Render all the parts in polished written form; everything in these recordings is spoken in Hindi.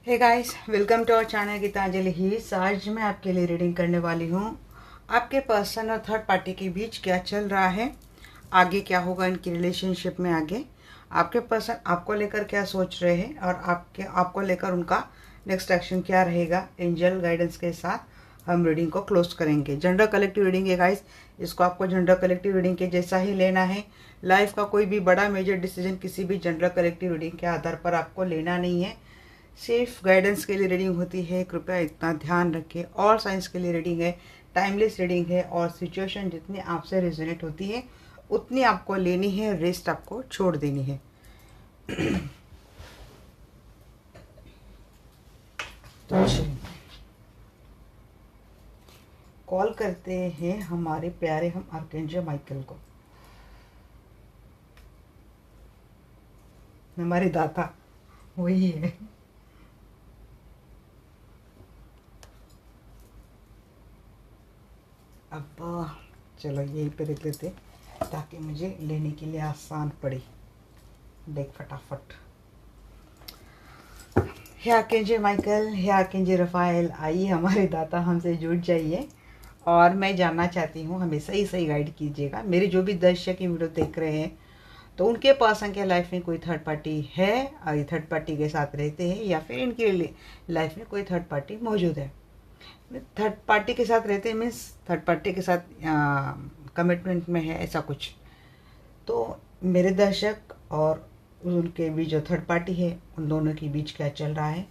Hey guys, welcome to our channel Geetanjali hits. आज मैं आपके लिए रीडिंग करने वाली हूँ आपके पर्सन और थर्ड पार्टी के बीच क्या चल रहा है, आगे क्या होगा इनकी रिलेशनशिप में। आगे आपके पर्सन आपको लेकर क्या सोच रहे हैं और आपको लेकर उनका नेक्स्ट एक्शन क्या रहेगा। एंजल गाइडेंस के साथ हम रीडिंग को क्लोज करेंगे। जनरल कलेक्टिव रीडिंग है गाइस, इसको आपको जनरल कलेक्टिव रीडिंग के जैसा ही लेना है। लाइफ का कोई भी बड़ा मेजर डिसीजन किसी भी जनरल कलेक्टिव रीडिंग के आधार पर आपको लेना नहीं है, सिर्फ गाइडेंस के लिए रीडिंग होती है। कृपया इतना ध्यान रखें। और साइंस के लिए रीडिंग है, टाइमलेस रीडिंग है और सिचुएशन जितनी आपसे रिजोनेट होती है उतनी आपको लेनी है, रेस्ट आपको छोड़ देनी है। तो कॉल करते हैं हमारे प्यारे हम आर्कएंजल माइकल को, हमारे दाता वही है। अब चलो यहीं पे रख लेते ताकि मुझे लेने के लिए आसान पड़े। देख फटाफट। हे archangel Michael, hey archangel Rafale, आइए हमारे दाता हमसे जुड़ जाइए और मैं जानना चाहती हूँ, हमें सही सही गाइड कीजिएगा। मेरे जो भी दर्शक ये वीडियो देख रहे हैं तो उनके पर्सन के लाइफ में कोई थर्ड पार्टी है और ये थर्ड पार्टी के साथ रहते हैं या फिर इनके लाइफ में कोई थर्ड पार्टी मौजूद है। थर्ड पार्टी के साथ रहते हैं मीन्स थर्ड पार्टी के साथ कमिटमेंट में है, ऐसा कुछ। तो मेरे दर्शक और उनके बीच जो थर्ड पार्टी है उन दोनों के बीच क्या चल रहा है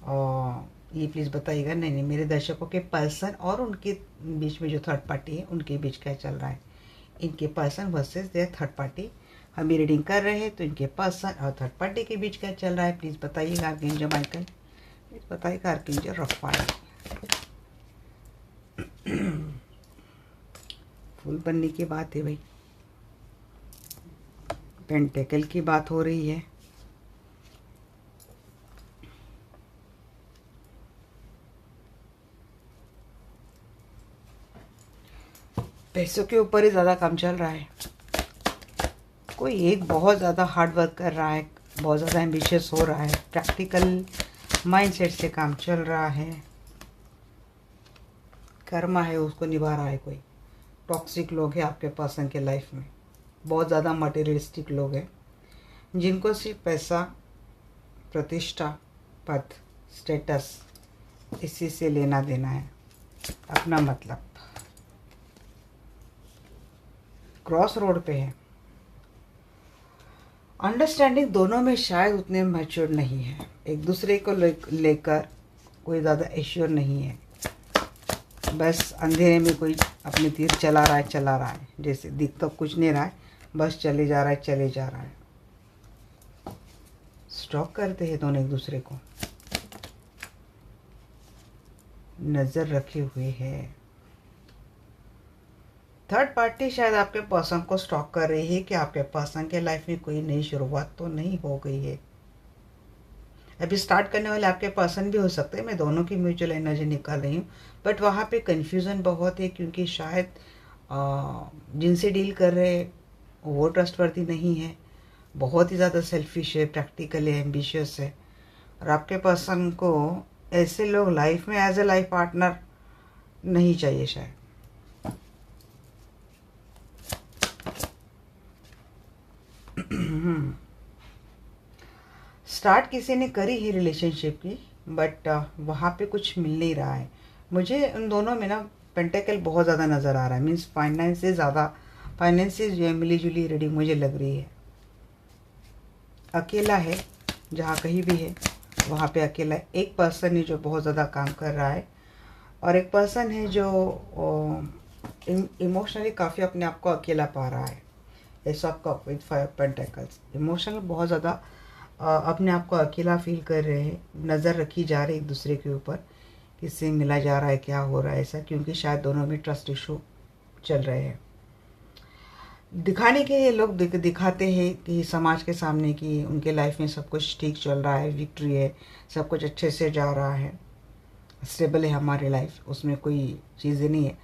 और ये प्लीज़ बताइएगा। नहीं, मेरे दर्शकों के पर्सन और उनके बीच में जो थर्ड पार्टी है उनके बीच क्या चल रहा है। इनके person versus there third party हम ये रीडिंग कर रहे हैं, तो इनके पर्सन और थर्ड पार्टी के बीच क्या चल रहा है प्लीज़ बताइएगा। आर्कएंजल माइकल प्लीज़ बताइएगा। आर्कएंजल रफाएल फूल बनने की बात है भाई, पेंटेकल की बात हो रही है। पैसों के ऊपर ही ज़्यादा काम चल रहा है। कोई एक बहुत ज़्यादा हार्ड वर्क कर रहा है, बहुत ज़्यादा एम्बिशियस हो रहा है, प्रैक्टिकल माइंडसेट से काम चल रहा है, कर्मा है उसको निभा रहा है। कोई टॉक्सिक लोग हैं आपके पर्सन के लाइफ में, बहुत ज़्यादा मटेरियलिस्टिक लोग हैं जिनको सिर्फ पैसा, प्रतिष्ठा, पद, स्टेटस इसी से लेना देना है, अपना मतलब। क्रॉस रोड पे है। अंडरस्टैंडिंग दोनों में शायद उतने मैच्योर नहीं है, एक दूसरे को लेकर कोई ज़्यादा एश्योर नहीं है। बस अंधेरे में कोई अपने तीर चला रहा है, जैसे दिख तो कुछ नहीं रहा है, बस चले जा रहा है। स्टॉक करते हैं दोनों एक दूसरे को, नज़र रखे हुए है। थर्ड पार्टी शायद आपके पर्सन को स्टॉक कर रही है कि आपके पर्सन के लाइफ में कोई नई शुरुआत तो नहीं हो गई है। अभी स्टार्ट करने वाले आपके पर्सन भी हो सकते हैं, मैं दोनों की म्यूचुअल एनर्जी निकाल रही हूँ, बट वहाँ पे कन्फ्यूज़न बहुत है क्योंकि शायद जिनसे डील कर रहे वो ट्रस्टवर्दी नहीं है, बहुत ही ज़्यादा सेल्फिश है, प्रैक्टिकल है, एम्बिशियस है। और आपके पर्सन को ऐसे लोग लाइफ में एज ए लाइफ पार्टनर नहीं चाहिए शायद। स्टार्ट किसी ने करी है रिलेशनशिप की, बट वहाँ पे कुछ मिल नहीं रहा है मुझे। उन दोनों में ना पेंटेकल बहुत ज़्यादा नज़र आ रहा है, मीन्स फाइनेंस से ज़्यादा, फाइनेंसिस जो है मिली जुली रीडिंग मुझे लग रही है। अकेला है, जहाँ कहीं भी है वहाँ पे अकेला है। एक पर्सन है जो बहुत ज़्यादा काम कर रहा है और एक पर्सन है जो इमोशनली काफ़ी अपने आप को अकेला पा रहा है। ऐसा आपका विद 5 पेंटेकल्स, इमोशनल बहुत ज़्यादा अपने आप को अकेला फील कर रहे हैं, नज़र रखी जा रही है एक दूसरे के ऊपर, किससे मिला जा रहा है, क्या हो रहा है ऐसा, क्योंकि शायद दोनों में ट्रस्ट इशू चल रहे हैं। दिखाने के लिए लोग दिखाते हैं कि समाज के सामने कि उनके लाइफ में सब कुछ ठीक चल रहा है, विक्ट्री है, सब कुछ अच्छे से जा रहा है, स्टेबल है हमारी लाइफ, उसमें कोई चीज़ें नहीं है।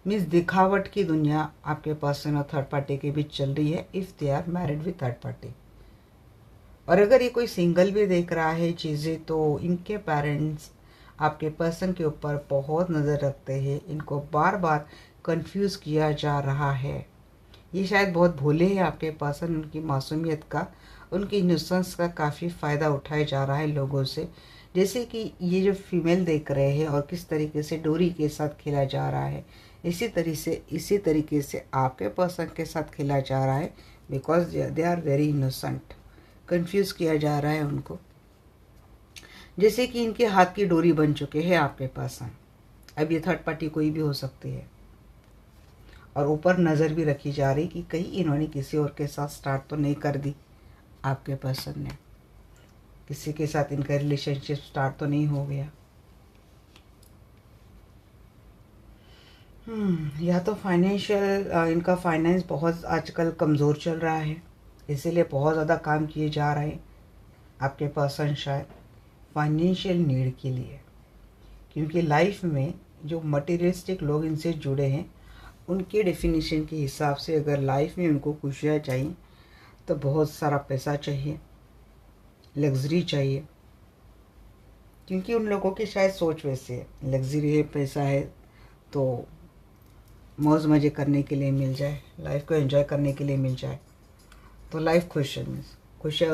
मीन्स दिखावट की दुनिया आपके पर्सन और थर्ड पार्टी के बीच चल रही है if they are married with third party. और अगर ये कोई सिंगल भी देख रहा है चीज़ें, तो इनके पेरेंट्स आपके पर्सन के ऊपर बहुत नज़र रखते हैं, इनको बार बार कंफ्यूज किया जा रहा है। ये शायद बहुत भोले हैं आपके पर्सन, उनकी मासूमियत का, उनकी इनोसेंस का काफ़ी फ़ायदा उठाया जा रहा है लोगों से। जैसे कि ये जो फीमेल देख रहे हैं और किस तरीके से डोरी के साथ खेला जा रहा है, इसी तरीके से आपके पर्सन के साथ खेला जा रहा है, because they are very innocent. Confuse किया जा रहा है उनको, जैसे कि इनके हाथ की डोरी बन चुके हैं आपके पर्सन। अब ये थर्ड पार्टी कोई भी हो सकती है, और ऊपर नज़र भी रखी जा रही कि कहीं इन्होंने किसी और के साथ स्टार्ट तो नहीं कर दी, आपके पर्सन ने किसी के साथ इनका रिलेशनशिप स्टार्ट तो नहीं हो गया। या तो फाइनेंशियल, इनका फाइनेंस बहुत आजकल कमज़ोर चल रहा है, इसीलिए बहुत ज़्यादा काम किए जा रहे हैं आपके पर्सन शायद फाइनेंशियल नीड के लिए। क्योंकि लाइफ में जो मटेरियलिस्टिक लोग इनसे जुड़े हैं, उनके डेफिनेशन के हिसाब से अगर लाइफ में उनको खुशियाँ चाहिए तो बहुत सारा पैसा चाहिए, लग्जरी चाहिए। क्योंकि उन लोगों की शायद सोच वैसे है, लग्जरी है, पैसा है तो मौज मज़े करने के लिए मिल जाए, लाइफ को एंजॉय करने के लिए मिल जाए तो लाइफ खुश है। मीन्स खुश है,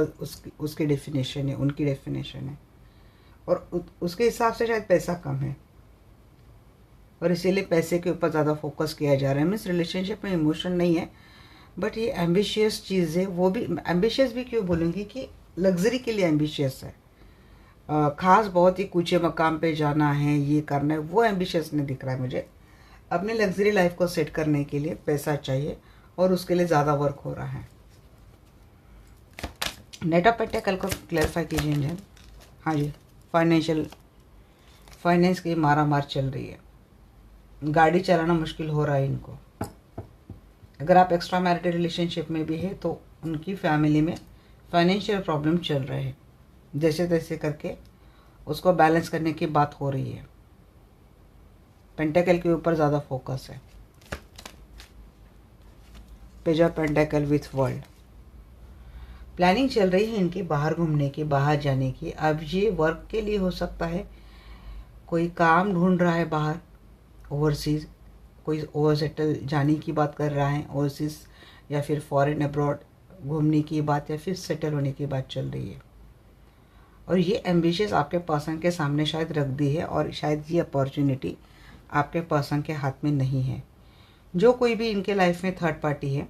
उसकी डेफिनेशन है, उनकी डेफिनेशन है, और उसके हिसाब से शायद पैसा कम है और इसीलिए पैसे के ऊपर ज़्यादा फोकस किया जा रहा है। मीन्स रिलेशनशिप में इमोशन नहीं है, बट ये एम्बिशियस चीज़ है। वो भी एम्बिशियस भी क्यों बोलूँगी कि लग्जरी के लिए एम्बिशियस है, ख़ास बहुत ही ऊंचे मकाम पे जाना है, ये करना है, वो एम्बिशियस नहीं दिख रहा है मुझे। अपने लग्जरी लाइफ को सेट करने के लिए पैसा चाहिए और उसके लिए ज़्यादा वर्क हो रहा है। नेट ऑफ पेंटिकल को क्लैरिफाई कीजिए इंजन। हाँ जी, फाइनेंस की मारा मार चल रही है, गाड़ी चलाना मुश्किल हो रहा है इनको। अगर आप एक्स्ट्रा मैरिटल रिलेशनशिप में भी है तो उनकी फैमिली में फाइनेंशियल प्रॉब्लम चल रहे हैं, जैसे तैसे करके उसको बैलेंस करने की बात हो रही है। पेंटेकल के ऊपर ज़्यादा फोकस है, page of pentacle with world. Planning चल रही है इनकी बाहर घूमने की, बाहर जाने की। अब ये वर्क के लिए हो सकता है, कोई काम ढूंढ रहा है बाहर, ओवरसीज़ कोई ओवर सेटल जाने की बात कर रहा है, ओवरसीज़ या फिर फॉरेन अब्रॉड घूमने की बात या फिर सेटल होने की बात चल रही है। और ये एम्बिशियस आपके पर्सन के सामने शायद रख दी है, और शायद ये अपॉर्चुनिटी आपके पर्सन के हाथ में नहीं है। जो कोई भी इनके लाइफ में थर्ड पार्टी है,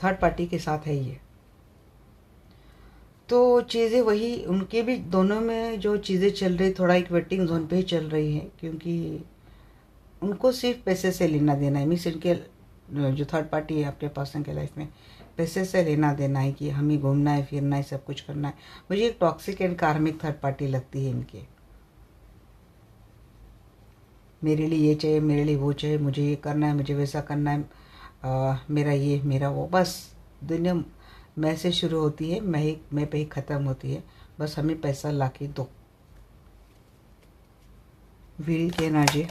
थर्ड पार्टी के साथ है ये, तो चीज़ें वही उनके भी दोनों में जो चीज़ें चल रही, थोड़ा एक वेटिंग जोन पे ही चल रही है। क्योंकि उनको सिर्फ पैसे से लेना देना है। मीन्स इनके जो थर्ड पार्टी है आपके पर्सन के लाइफ में, पैसे से लेना देना है कि हमें घूमना है, फिरना है, सब कुछ करना है। मुझे एक टॉक्सिक एंड कार्मिक थर्ड पार्टी लगती है इनके। मेरे लिए ये चाहिए, मेरे लिए वो चाहिए, मुझे ये करना है, मुझे वैसा करना है, मेरा ये, मेरा वो। बस दुनिया मैं से शुरू होती है, मैं पे ही ख़त्म होती है। बस हमें पैसा ला के दो। व्हील के एनर्जी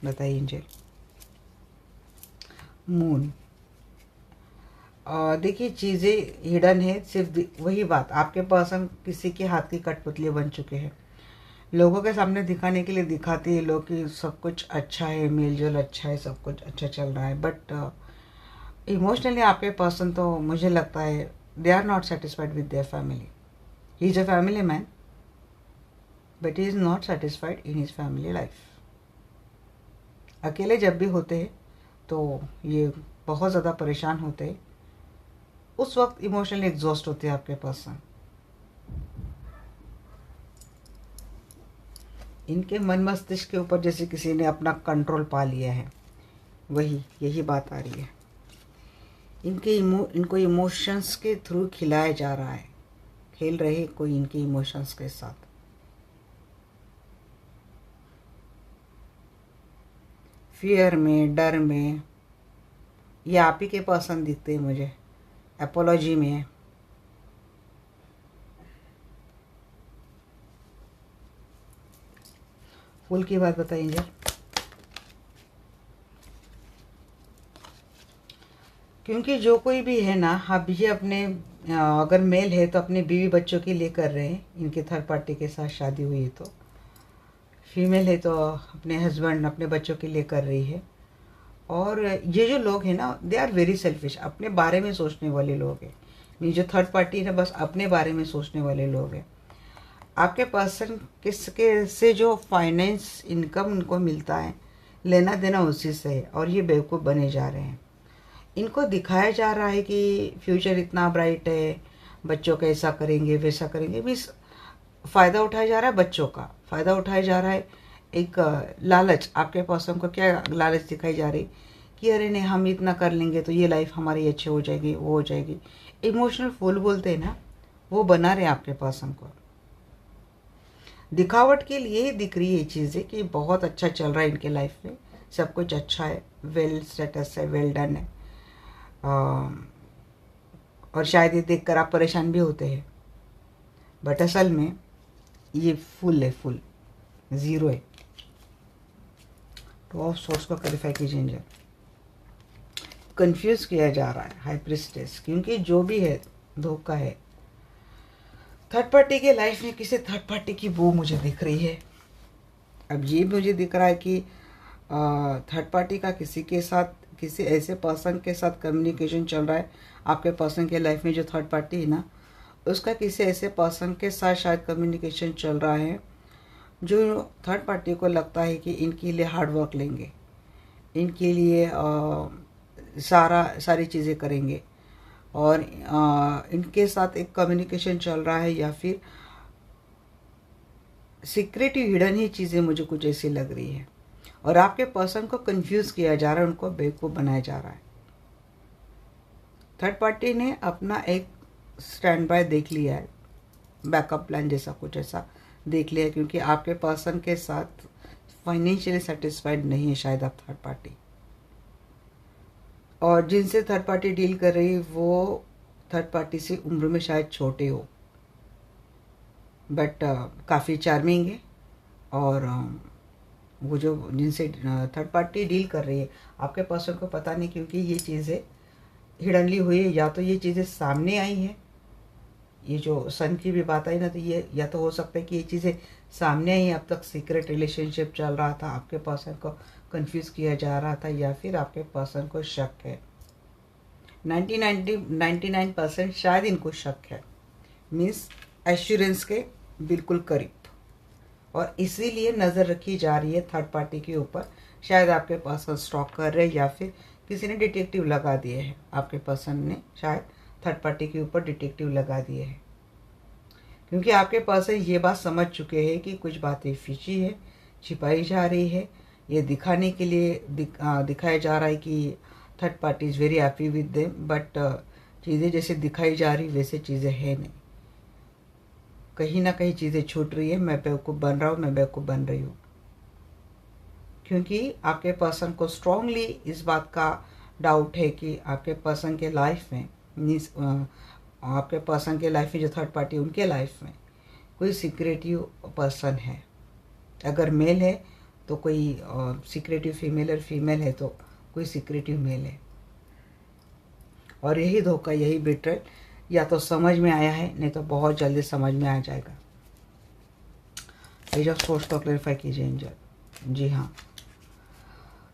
बताइए एंजल। मून, देखिए चीज़ें हिडन है, सिर्फ वही बात, आपके पर्सन किसी के हाथ की कठपुतली बन चुके हैं। लोगों के सामने दिखाने के लिए दिखाते हैं लोग कि सब कुछ अच्छा है, मेलजोल अच्छा है, सब कुछ अच्छा चल रहा है, बट इमोशनली आपके पर्सन तो मुझे लगता है they are not satisfied with their family. He is a family man but he is not satisfied in his family life. अकेले जब भी होते हैं तो ये बहुत ज़्यादा परेशान होते हैं, उस वक्त इमोशनली एग्जॉस्ट होते हैं आपके पर्सन। इनके मन मस्तिष्क के ऊपर जैसे किसी ने अपना कंट्रोल पा लिया है, यही बात आ रही है। इनको इमोशंस के थ्रू खिलाया जा रहा है, खेल रहे कोई इनके इमोशंस के साथ। फियर में, डर में, ये आप ही के पर्सन दिखते हैं मुझे। एपोलॉजी में है, फूल की बात बताइए। क्योंकि जो कोई भी है ना, अब ये अपने अगर मेल है तो अपने बीवी बच्चों के लिए कर रहे हैं, इनके थर्ड पार्टी के साथ शादी हुई है। तो फीमेल है तो अपने हस्बैंड अपने बच्चों के लिए कर रही है। और ये जो लोग हैं ना, दे आर वेरी सेल्फिश, अपने बारे में सोचने वाले लोग हैं। ये जो थर्ड पार्टी है ना, बस अपने बारे में सोचने वाले लोग हैं। आपके पर्सन किसके से जो फाइनेंस इनकम उनको मिलता है, लेना देना उसी से है, और ये बेवकूफ़ बने जा रहे हैं। इनको दिखाया जा रहा है कि फ्यूचर इतना ब्राइट है, बच्चों का ऐसा करेंगे वैसा करेंगे, मीन्स फ़ायदा उठाया जा रहा है, बच्चों का फ़ायदा उठाया जा रहा है। एक लालच, आपके पर्सन को क्या लालच दिखाई जा रही कि अरे नहीं, हम इतना कर लेंगे तो ये लाइफ हमारी अच्छी हो जाएगी, वो हो जाएगी। इमोशनल फूल बोलते हैं ना, वो बना रहे आपके पर्सन को। दिखावट के लिए ही दिख रही है ये चीज़ें कि बहुत अच्छा चल रहा है इनके लाइफ में, सब कुछ अच्छा है, वेल स्टेटस है, वेल डन है। और शायद ये देखकर आप परेशान भी होते हैं, बट असल में ये फुल है, फुल ज़ीरो है। तो ऑफ सोर्स को क्लैरिफाई कीजिए एंजल। कंफ्यूज किया जा रहा है हाई प्रीस्टेस, क्योंकि जो भी है धोखा है। थर्ड पार्टी के लाइफ में किसी थर्ड पार्टी की वो मुझे दिख रही है। अब ये मुझे दिख रहा है कि थर्ड पार्टी का किसी के साथ, किसी ऐसे पर्सन के साथ कम्युनिकेशन चल रहा है। आपके पर्सन के लाइफ में जो थर्ड पार्टी है ना, उसका किसी ऐसे पर्सन के साथ शायद कम्युनिकेशन चल रहा है जो थर्ड पार्टी को लगता है कि इनके लिए हार्ड वर्क लेंगे, इनके लिए सारी चीज़ें करेंगे, और इनके साथ एक कम्युनिकेशन चल रहा है, या फिर सीक्रेटिव हिडन ही चीज़ें मुझे कुछ ऐसी लग रही है। और आपके पर्सन को कंफ्यूज किया जा रहा है, उनको बेवकूफ़ बनाया जा रहा है। थर्ड पार्टी ने अपना एक स्टैंड बाय देख लिया है, बैकअप प्लान जैसा कुछ ऐसा देख लिया है, क्योंकि आपके पर्सन के साथ फाइनेंशियली सेटिस्फाइड नहीं है शायद आप थर्ड पार्टी। और जिनसे थर्ड पार्टी डील कर रही है वो थर्ड पार्टी से उम्र में शायद छोटे हो, बट काफ़ी चार्मिंग है। और वो जो जिनसे थर्ड पार्टी डील कर रही है, आपके पर्सन को पता नहीं, क्योंकि ये चीज़ें हिडनली हुई है, या तो ये चीज़ें सामने आई हैं। ये जो सन की भी बात आई ना, तो ये या तो हो सकता है कि ये चीज़ें सामने आई, अब तक सीक्रेट रिलेशनशिप चल रहा था, आपके पर्सन को कंफ्यूज किया जा रहा था, या फिर आपके पर्सन को शक है। 99% शायद इनको शक है, मीन्स एश्योरेंस के बिल्कुल करीब, और इसीलिए नज़र रखी जा रही है थर्ड पार्टी के ऊपर। शायद आपके पर्सन स्टॉक कर रहे हैं, या फिर किसी ने डिटेक्टिव लगा दिए हैं। आपके पर्सन ने शायद थर्ड पार्टी के ऊपर डिटेक्टिव लगा दिए हैं, क्योंकि आपके पर्सन ये बात समझ चुके हैं कि कुछ बातें फिची है, छिपाई जा रही है। ये दिखाने के लिए दिखाया जा रहा है कि third party is very happy with them, but चीज़ें जैसे दिखाई जा रही वैसे चीज़ें है नहीं। कहीं ना कहीं चीज़ें छूट रही है। मैं बेवकूफ़ बन रहा हूँ, मैं बेवकूफ़ बन रही हूँ, क्योंकि आपके पर्सन को स्ट्रांगली इस बात का डाउट है कि आपके पर्सन के लाइफ में, मीन्स आपके पर्सन के लाइफ में जो थर्ड पार्टी, उनके लाइफ में कोई सीक्रेटिव पर्सन है। अगर मेल है तो कोई सीक्रेटिव फीमेल, और फीमेल है तो कोई सीक्रेटिव मेल है। और यही धोखा, यही बिट्रेल या तो समझ में आया है, नहीं तो बहुत जल्दी समझ में आ जाएगा। पेज ऑफ सोर्स को क्लैरिफाई कीजिए एंजल। जी हाँ,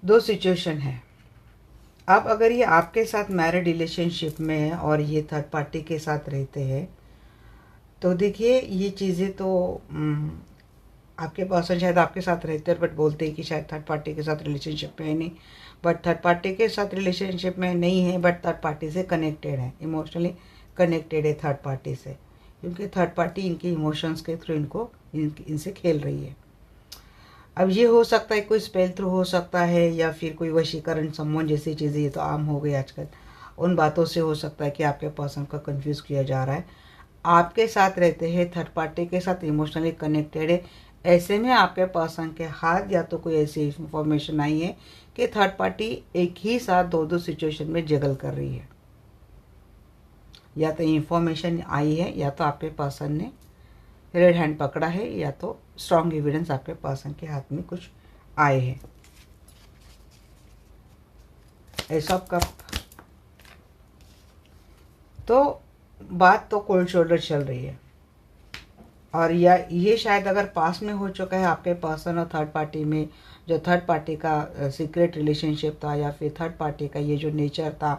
दो सिचुएशन है। अब अगर ये आपके साथ मैरिड रिलेशनशिप में है और ये थर्ड पार्टी के साथ रहते हैं, तो देखिए ये चीज़ें तो आपके पर्सन शायद आपके साथ रहते हैं, बट बोलते हैं कि शायद थर्ड पार्टी के साथ रिलेशनशिप में है नहीं, बट थर्ड पार्टी के साथ रिलेशनशिप में नहीं है, बट थर्ड पार्टी से कनेक्टेड है, इमोशनली कनेक्टेड है थर्ड पार्टी से, क्योंकि थर्ड पार्टी इनके इमोशंस के थ्रू इनसे खेल रही है। अब ये हो सकता है कोई स्पेल थ्रू हो सकता है, या फिर कोई वशीकरण, सम्मोहन जैसी चीज़ें, ये तो आम हो गई आजकल। उन बातों से हो सकता है कि आपके पर्सन को कंफ्यूज किया जा रहा है। आपके साथ रहते हैं, थर्ड पार्टी के साथ इमोशनली कनेक्टेड है। ऐसे में आपके पर्सन के हाथ या तो कोई ऐसी इंफॉर्मेशन आई है कि थर्ड पार्टी एक ही साथ दो सिचुएशन में जगल कर रही है। या तो इंफॉर्मेशन आई है, या तो आपके पर्सन ने रेड हैंड पकड़ा है, या तो स्ट्रॉन्ग एविडेंस आपके पर्सन के हाथ में कुछ आए हैं। S of cup. तो बात तो कोल्ड शोल्डर चल रही है। और या ये शायद अगर पास में हो चुका है आपके पर्सन और थर्ड पार्टी में, जो थर्ड पार्टी का सीक्रेट रिलेशनशिप था, या फिर थर्ड पार्टी का ये जो नेचर था,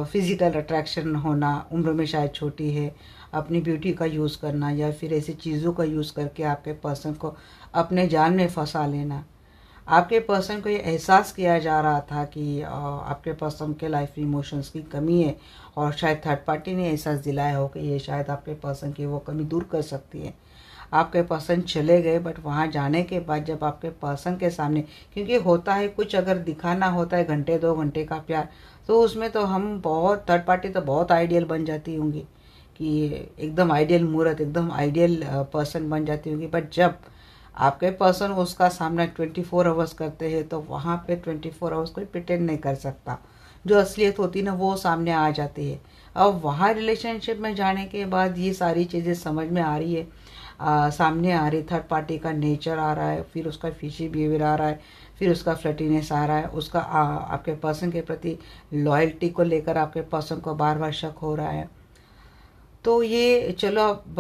फिज़िकल अट्रैक्शन होना, उम्र में शायद छोटी है, अपनी ब्यूटी का यूज़ करना, या फिर ऐसी चीज़ों का यूज़ करके आपके पर्सन को अपने जाल में फंसा लेना। आपके पर्सन को ये एहसास किया जा रहा था कि आपके पर्सन के लाइफ में इमोशंस की कमी है, और शायद थर्ड पार्टी ने एहसास दिलाया हो कि ये शायद आपके पर्सन की वो कमी दूर कर सकती है। आपके पर्सन चले गए, बट वहाँ जाने के बाद जब आपके पर्सन के सामने, क्योंकि होता है कुछ अगर दिखाना होता है घंटे 2 घंटे का प्यार, तो उसमें तो हम बहुत, थर्ड पार्टी तो बहुत आइडियल बन जाती होंगी कि एकदम आइडियल मूर्त, एकदम आइडियल पर्सन बन जाती होंगी। बट जब आपके पर्सन उसका सामना 24 आवर्स करते हैं, तो वहाँ पे 24 आवर्स कोई प्रिटेंड नहीं कर सकता। जो असलियत होती है ना, वो सामने आ जाती है। अब वहाँ रिलेशनशिप में जाने के बाद ये सारी चीज़ें समझ में आ रही है, सामने आ रही। थर्ड पार्टी का नेचर आ रहा है, फिर उसका फिशी बिहेवियर आ रहा है, फिर उसका फ्लर्टीनेस आ रहा है, उसका आपके पर्सन के प्रति लॉयल्टी को लेकर आपके पर्सन को बार बार शक हो रहा है। तो ये चलो, अब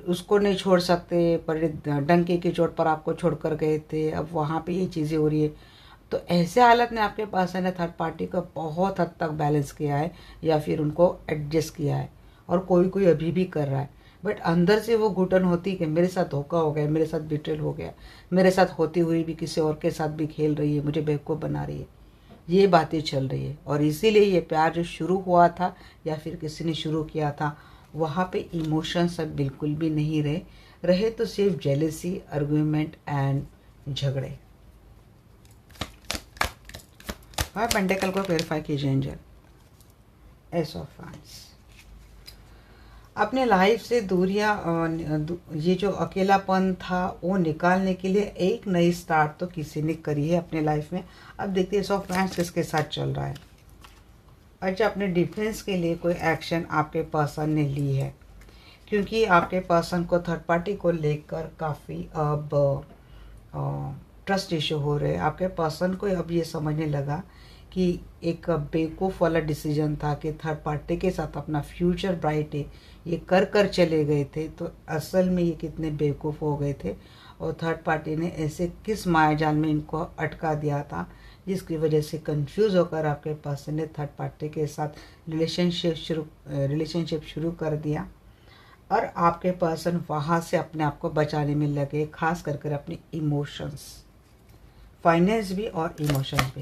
उसको नहीं छोड़ सकते, पर डंके की चोट पर आपको छोड़ कर गए थे, अब वहाँ पे ये चीज़ें हो रही है। तो ऐसे हालत में आपके पास है ना, थर्ड पार्टी को बहुत हद तक बैलेंस किया है, या फिर उनको एडजस्ट किया है, और कोई कोई अभी भी कर रहा है। बट अंदर से वो घुटन होती कि मेरे साथ धोखा हो गया, मेरे साथ बिट्रेल हो गया, मेरे साथ होती हुई भी किसी और के साथ भी खेल रही है, मुझे बेवकूफ़ बना रही है। ये बातें चल रही है, और इसीलिए ये प्यार जो शुरू हुआ था, या फिर किसी ने शुरू किया था, वहाँ पे इमोशंस अब बिल्कुल भी नहीं रहे तो सिर्फ जेलसी, आर्गुमेंट एंड झगड़े। और पेंटिकल को क्लेरिफाई कीजिए एंजल। S of wands. अपने लाइफ से दूरियां, ये जो अकेलापन था वो निकालने के लिए एक नई स्टार्ट तो किसी ने करी है अपने लाइफ में। अब देखते हैं एस ऑफ वांड्स किसके साथ चल रहा है। अच्छा, अपने डिफेंस के लिए कोई एक्शन आपके पर्सन ने ली है, क्योंकि आपके पर्सन को थर्ड पार्टी को लेकर काफ़ी अब ट्रस्ट इशू हो रहे हैं। आपके पर्सन को अब ये समझने लगा कि एक बेवकूफ़ वाला डिसीजन था कि थर्ड पार्टी के साथ अपना फ्यूचर ब्राइट है ये कर चले गए थे, तो असल में ये कितने बेवकूफ़ हो गए थे, और थर्ड पार्टी ने ऐसे किस मायाजाल में इनको अटका दिया था, जिसकी वजह से कंफ्यूज होकर आपके पर्सन ने थर्ड पार्टी के साथ रिलेशनशिप शुरू कर दिया। और आपके पर्सन वहाँ से अपने आप को बचाने में लगे, खास कर अपने इमोशंस, फाइनेंस भी और इमोशंस भी,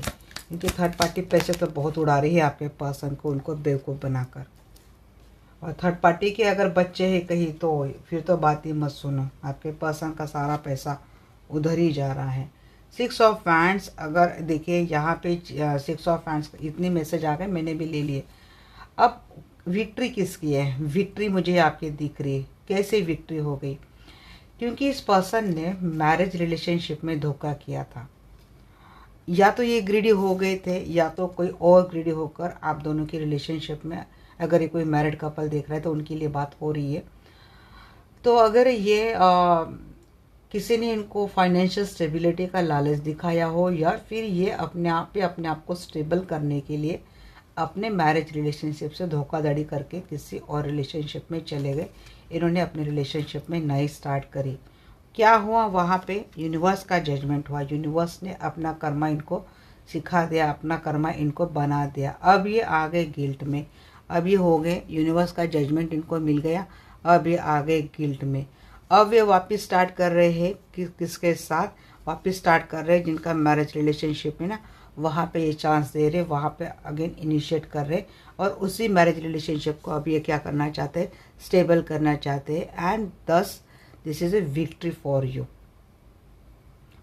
क्योंकि थर्ड पार्टी पैसे तो बहुत उड़ा रही है आपके पर्सन को, उनको बेवकूफ़ बनाकर। और थर्ड पार्टी के अगर बच्चे हैं कहीं, तो फिर तो बात ही मत सुनो, आपके पर्सन का सारा पैसा उधर ही जा रहा है। 6 ऑफ वैंड्स, अगर देखिए यहाँ पे 6 ऑफ वैंड्स इतनी मैसेज आ गए, मैंने भी ले लिए। अब विक्ट्री किसकी है? विक्ट्री मुझे आपकी दिख रही है। कैसे विक्ट्री हो गई? क्योंकि इस पर्सन ने मैरिज रिलेशनशिप में धोखा किया था। या तो ये ग्रीडी हो गए थे, या तो कोई और ग्रीडी होकर आप दोनों की रिलेशनशिप में, अगर ये कोई मैरिड कपल देख रहा है तो उनके लिए बात हो रही है। तो अगर ये किसी ने इनको फाइनेंशियल स्टेबिलिटी का लालच दिखाया हो, या फिर ये अपने आप को स्टेबल करने के लिए अपने मैरिज रिलेशनशिप से धोखाधड़ी करके किसी और रिलेशनशिप में चले गए, इन्होंने अपने रिलेशनशिप में नई स्टार्ट करी। क्या हुआ वहाँ पे? यूनिवर्स का जजमेंट हुआ। यूनिवर्स ने अपना कर्मा इनको सिखा दिया, अपना कर्मा इनको बना दिया। अब ये आ गए गिल्ट में, अब ये हो गए, यूनिवर्स का जजमेंट इनको मिल गया, अब ये आ गए गिल्ट में। अब ये वापस स्टार्ट कर रहे हैं किसके साथ? वापस स्टार्ट कर रहे हैं जिनका मैरिज रिलेशनशिप है ना, वहाँ पे ये चांस दे रहे, वहाँ पे अगेन इनिशिएट कर रहे, और उसी मैरिज रिलेशनशिप को अब ये क्या करना चाहते हैं? स्टेबल करना चाहते हैं। एंड दस this is a victory for you.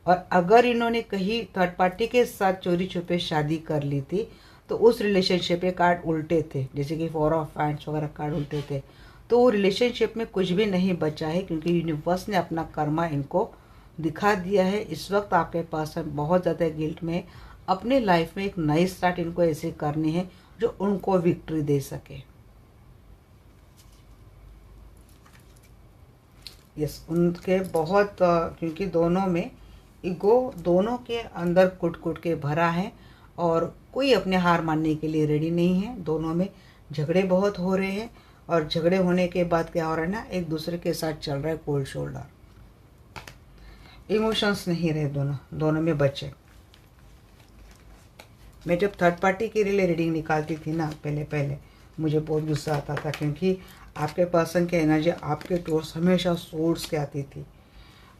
और अगर इन्होंने कहीं थर्ड पार्टी के साथ चोरी छुपे शादी कर ली थी, तो उस रिलेशनशिप के कार्ड उल्टे थे, जैसे कि 4 ऑफ वैंड्स वगैरह कार्ड उल्टे थे, तो वो रिलेशनशिप में कुछ भी नहीं बचा है, क्योंकि यूनिवर्स ने अपना कर्मा इनको दिखा दिया है। इस वक्त आपके पर्सन बहुत ज़्यादा गिल्ट में, अपने लाइफ में एक नई स्टार्ट इनको ऐसे करनी है जो उनको विक्ट्री दे सके। यस, उनके बहुत क्योंकि दोनों में ईगो दोनों के अंदर कुट कुट के भरा है, और कोई अपने हार मानने के लिए रेडी नहीं है। दोनों में झगड़े बहुत हो रहे हैं, और झगड़े होने के बाद क्या हो रहा है ना, एक दूसरे के साथ चल रहा है कोल्ड शोल्डर। इमोशंस नहीं रहे दोनों में बचे। मैं जब थर्ड पार्टी के लिए रीडिंग निकालती थी ना, पहले मुझे बहुत गुस्सा आता था, क्योंकि आपके पर्सन की एनर्जी आपके टूर्स हमेशा सोर्स के आती थी।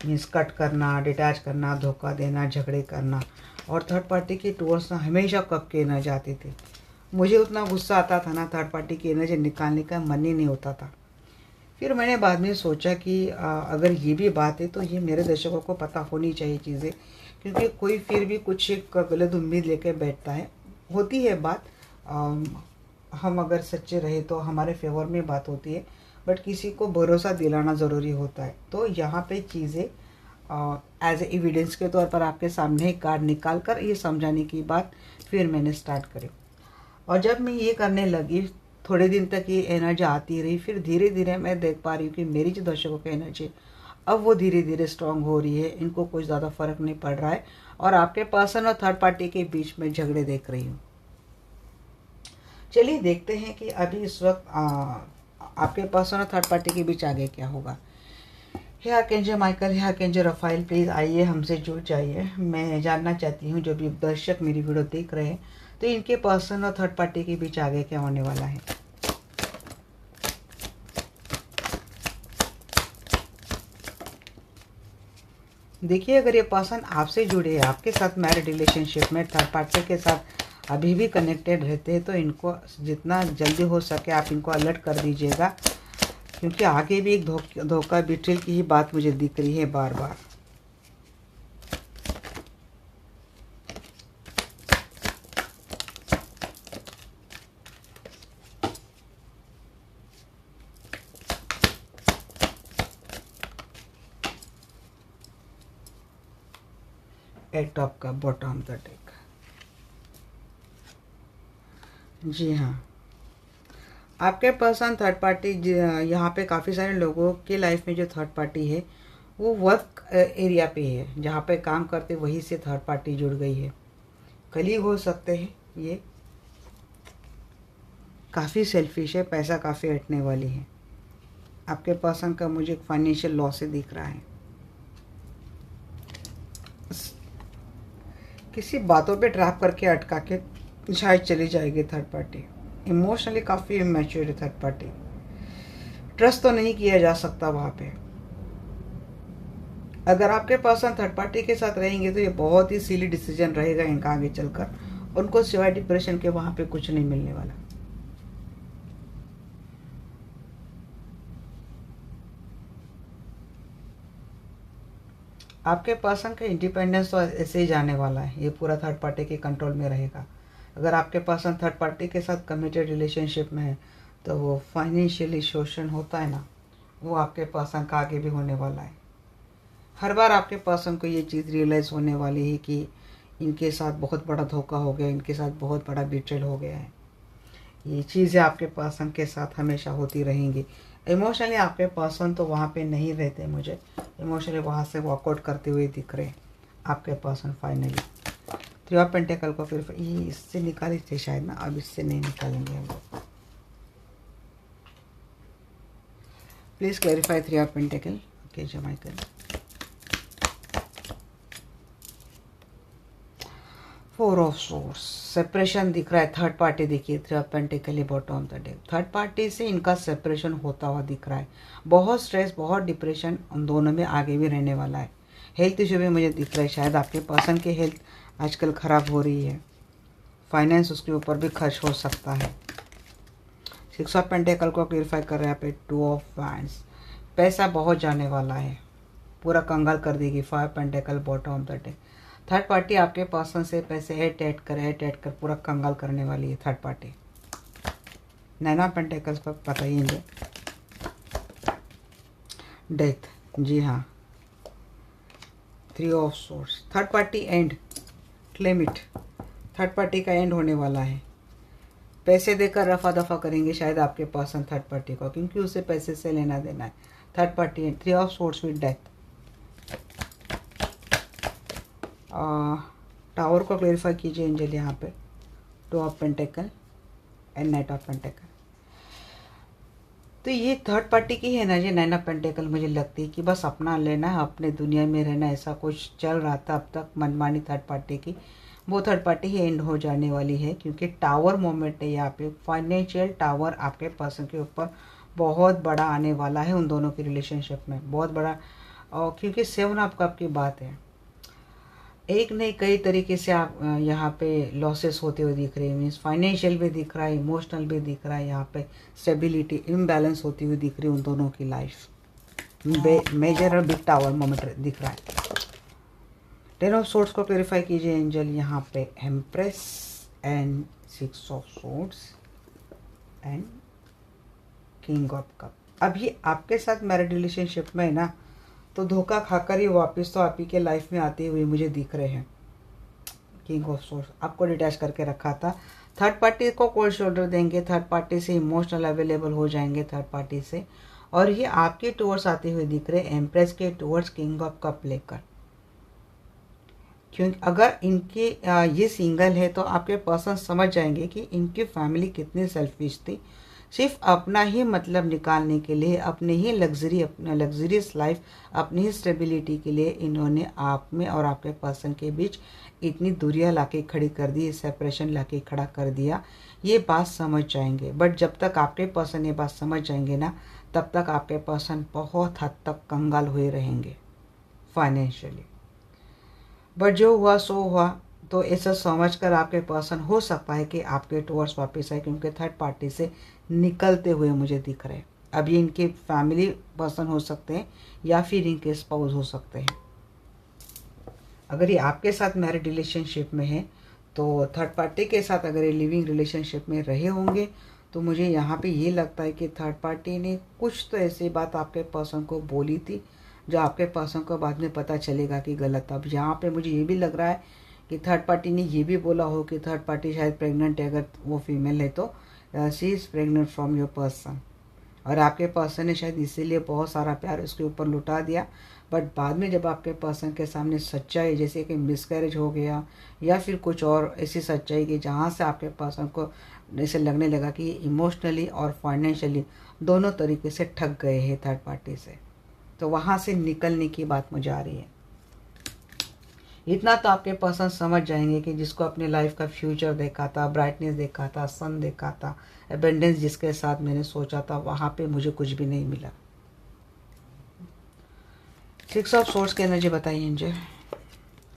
मीन्स कट करना, डिटैच करना, धोखा देना, झगड़े करना। और थर्ड पार्टी की टूर्स ना हमेशा कब की एनर्जी आती थी। मुझे उतना गुस्सा आता था ना, थर्ड पार्टी की एनर्जी निकालने का मन ही नहीं होता था। फिर मैंने बाद में सोचा कि अगर ये भी बात है तो ये मेरे दर्शकों को पता होनी चाहिए चीज़ें, क्योंकि कोई फिर भी कुछ एक गलत उम्मीद लेके बैठता है। होती है बात, हम अगर सच्चे रहे तो हमारे फेवर में बात होती है, बट किसी को भरोसा दिलाना ज़रूरी होता है। तो यहाँ पे चीज़ें एज ए एविडेंस के तौर पर आपके सामने एक कार्ड निकाल कर ये समझाने की बात फिर मैंने स्टार्ट करी। और जब मैं ये करने लगी, थोड़े दिन तक ये एनर्जी आती रही। फिर धीरे धीरे मैं देख पा रही हूँ कि मेरी जो दर्शकों की एनर्जी अब वो धीरे धीरे स्ट्रांग हो रही है। इनको कुछ ज़्यादा फर्क नहीं पड़ रहा है, और आपके पर्सन और थर्ड पार्टी के बीच में झगड़े देख रही हूँ। चलिए देखते हैं कि अभी इस वक्त आपके पर्सन और थर्ड पार्टी के बीच आगे क्या होगा। Hey archangel Michael, hey archangel Raphael, please आइए, हमसे जुड़ जाइए। मैं जानना चाहती हूँ जो भी दर्शक मेरी वीडियो देख रहे हैं, तो इनके पर्सन और थर्ड पार्टी के बीच आगे क्या होने वाला है। देखिए, अगर ये पर्सन आपसे जुड़े, आपके साथ मैरिड रिलेशनशिप में, थर्ड पार्टी के साथ अभी भी कनेक्टेड रहते हैं, तो इनको जितना जल्दी हो सके आप इनको अलर्ट कर दीजिएगा, क्योंकि आगे भी एक धोखा बिट्रेल की ही बात मुझे दिख रही है बार बार। एट टॉप का बॉटम द डेक। जी हाँ, आपके पर्सन थर्ड पार्टी, यहाँ पे काफ़ी सारे लोगों के लाइफ में जो थर्ड पार्टी है वो वर्क एरिया पे है, जहाँ पे काम करते वहीं से थर्ड पार्टी जुड़ गई है। कलीग हो सकते हैं, ये काफ़ी सेल्फिश है, पैसा काफ़ी हटने वाली है। आपके पर्सन का मुझे फाइनेंशियल लॉस से दिख रहा है। किसी बातों पे ट्रैप करके अटका के शायद चली जाएगी थर्ड पार्टी। इमोशनली काफ़ी इमेच्योर है थर्ड पार्टी। ट्रस्ट तो नहीं किया जा सकता वहाँ पे। अगर आपके पर्सन थर्ड पार्टी के साथ रहेंगे तो ये बहुत ही सिली डिसीजन रहेगा इनका आगे चलकर। उनको सिवाय डिप्रेशन के वहाँ पे कुछ नहीं मिलने वाला। आपके पर्सन का इंडिपेंडेंस तो ऐसे ही जाने वाला है, ये पूरा थर्ड पार्टी के कंट्रोल में रहेगा। अगर आपके पर्सन थर्ड पार्टी के साथ कमिटेड रिलेशनशिप में है तो वो फाइनेंशियली शोषण होता है ना, वो आपके पर्सन का आगे भी होने वाला है। हर बार आपके पर्सन को ये चीज़ रियलाइज़ होने वाली है कि इनके साथ बहुत बड़ा धोखा हो गया, इनके साथ बहुत बड़ा बिट्रेल हो गया है। ये चीज़ें आपके पर्सन के साथ हमेशा होती रहेंगी। इमोशनली आपके पर्सन तो वहाँ पे नहीं रहते, मुझे इमोशनली वहाँ से वॉकआउट करते हुए दिख रहे हैं आपके person. Finally three of pentacle को फिर ये इससे निकाले थे शायद ना, अब इससे नहीं निकालेंगे हम लोग। Please clarify three of pentacle. Okay जो Michael, four of swords, separation दिख रहा है। थर्ड पार्टी देखिए, three of pentacle bottom the deck. Third party से इनका सेपरेशन होता हुआ दिख रहा है। बहुत स्ट्रेस, बहुत डिप्रेशन उन दोनों में आगे भी रहने वाला है। हेल्थ इशू भी मुझे दिख रहा है, शायद आपके पर्सन की हेल्थ आजकल ख़राब हो रही है। फाइनेंस उसके ऊपर भी खर्च हो सकता है। सिक्स ऑफ पेंटिकल को क्लियरिफाई कर रहे हैं यहाँ पे टू ऑफ वैंड्स। पैसा बहुत जाने वाला है, पूरा कंगाल कर देगी। Five pentacle bottom the deck. Third party आपके पर्सन से पैसे ऐड कर पूरा कंगाल करने वाली है third party. Nine of pentacles पर बताइए डेथ। जी हाँ, three of source. Third party and, claim it. Third party का एंड होने वाला है। पैसे देकर रफा दफा करेंगे शायद आपके पर्सन थर्ड पार्टी को, क्योंकि उसे पैसे से लेना देना है। Third party and, three of source with death. Tower को क्लेरिफाई कीजिए एंजल यहाँ पे। Two of pentacle and night of pentacle. तो ये थर्ड पार्टी की है ना जी, 9 ऑफ पेंटिकल। मुझे लगती है कि बस अपना लेना है, अपने दुनिया में रहना, ऐसा कुछ चल रहा था अब तक मनमानी थर्ड पार्टी की, वो थर्ड पार्टी ही एंड हो जाने वाली है। क्योंकि टावर मोमेंट है यहाँ पे, फाइनेंशियल टावर आपके पर्सन के ऊपर बहुत बड़ा आने वाला है उन दोनों की रिलेशनशिप में, बहुत बड़ा। और क्योंकि 7 ऑफ कप की बात है, एक नहीं कई तरीके से आप यहाँ पे लॉसेस होते हुए दिख रहे हैं। मीन्स फाइनेंशियल भी दिख रहा है, इमोशनल भी दिख रहा है, यहाँ पे स्टेबिलिटी इम्बैलेंस होती हुई दिख रही है उन दोनों की लाइफ। मेजर और बिग टावर मोमेंट दिख रहा है। 10 ऑफ सोर्ड्स को क्लेरिफाई कीजिए एंजल। यहाँ पे empress and 6 of swords and king of cup. अब ये आपके साथ मैरिड रिलेशनशिप में है ना, तो धोखा खाकर ही वापस तो आप ही के लाइफ में आते हुए मुझे दिख रहे हैं। किंग ऑफ सोर्स आपको डिटैच करके रखा था, थर्ड पार्टी को कोल्ड शोल्डर देंगे, थर्ड पार्टी से इमोशनल अवेलेबल हो जाएंगे थर्ड पार्टी से, और ये आपके टूवर्ड्स आते हुए दिख रहे हैं एम्प्रेस के टूवर्ड्स किंग ऑफ कप लेकर। क्योंकि अगर इनके ये सिंगल है तो आपके पर्सन समझ जाएंगे कि इनकी फैमिली कितनी सेल्फिश थी, सिर्फ अपना ही मतलब निकालने के लिए, अपने ही अपना लग्जरियस लाइफ, अपनी ही स्टेबिलिटी के लिए इन्होंने आप में और आपके पर्सन के बीच इतनी दूरियां लाके खड़ी कर दी, सेपरेशन लाके खड़ा कर दिया। ये बात समझ जाएंगे, बट जब तक आपके पर्सन ये बात समझ जाएंगे ना, तब तक आपके पर्सन बहुत हद तक कंगाल हुए रहेंगे फाइनेंशियली। बट जो हुआ सो हुआ, तो ऐसा समझ कर आपके पर्सन हो सकता है कि आपके टूवर्ड्स वापस आए, क्योंकि थर्ड पार्टी से निकलते हुए मुझे दिख रहे हैं। अब ये इनके फैमिली पर्सन हो सकते हैं या फिर इनके स्पाउस हो सकते हैं। अगर ये आपके साथ मैरिड रिलेशनशिप में है, तो थर्ड पार्टी के साथ अगर ये लिविंग रिलेशनशिप में रहे होंगे, तो मुझे यहाँ पे ये लगता है कि थर्ड पार्टी ने कुछ तो ऐसी बात आपके पर्सन को बोली थी जो आपके पर्सन को बाद में पता चलेगा कि गलत। अब यहाँ पे मुझे ये भी लग रहा है कि थर्ड पार्टी ने ये भी बोला हो कि थर्ड पार्टी शायद प्रेग्नेंट है, अगर वो फीमेल है तो she is pregnant from your person, और आपके पर्सन ने शायद इसीलिए बहुत सारा प्यार उसके ऊपर लुटा दिया। बट बाद में जब आपके पर्सन के सामने सच्चाई, जैसे कि मिसकैरेज हो गया या फिर कुछ और ऐसी सच्चाई की जहाँ से आपके पर्सन को ऐसे लगने लगा कि इमोशनली और फाइनेंशियली दोनों तरीके से ठग गए हैं थर्ड पार्टी से, तो वहाँ से निकलने की बात मुझे आ रही है। इतना तो आपके पर्सन समझ जाएंगे कि जिसको अपने लाइफ का फ्यूचर देखा था, ब्राइटनेस देखा था, सन देखा था, एबेंडेंस जिसके साथ मैंने सोचा था, वहाँ पे मुझे कुछ भी नहीं मिला। 6 ऑफ सोर्स की एनर्जी बताइए मुझे।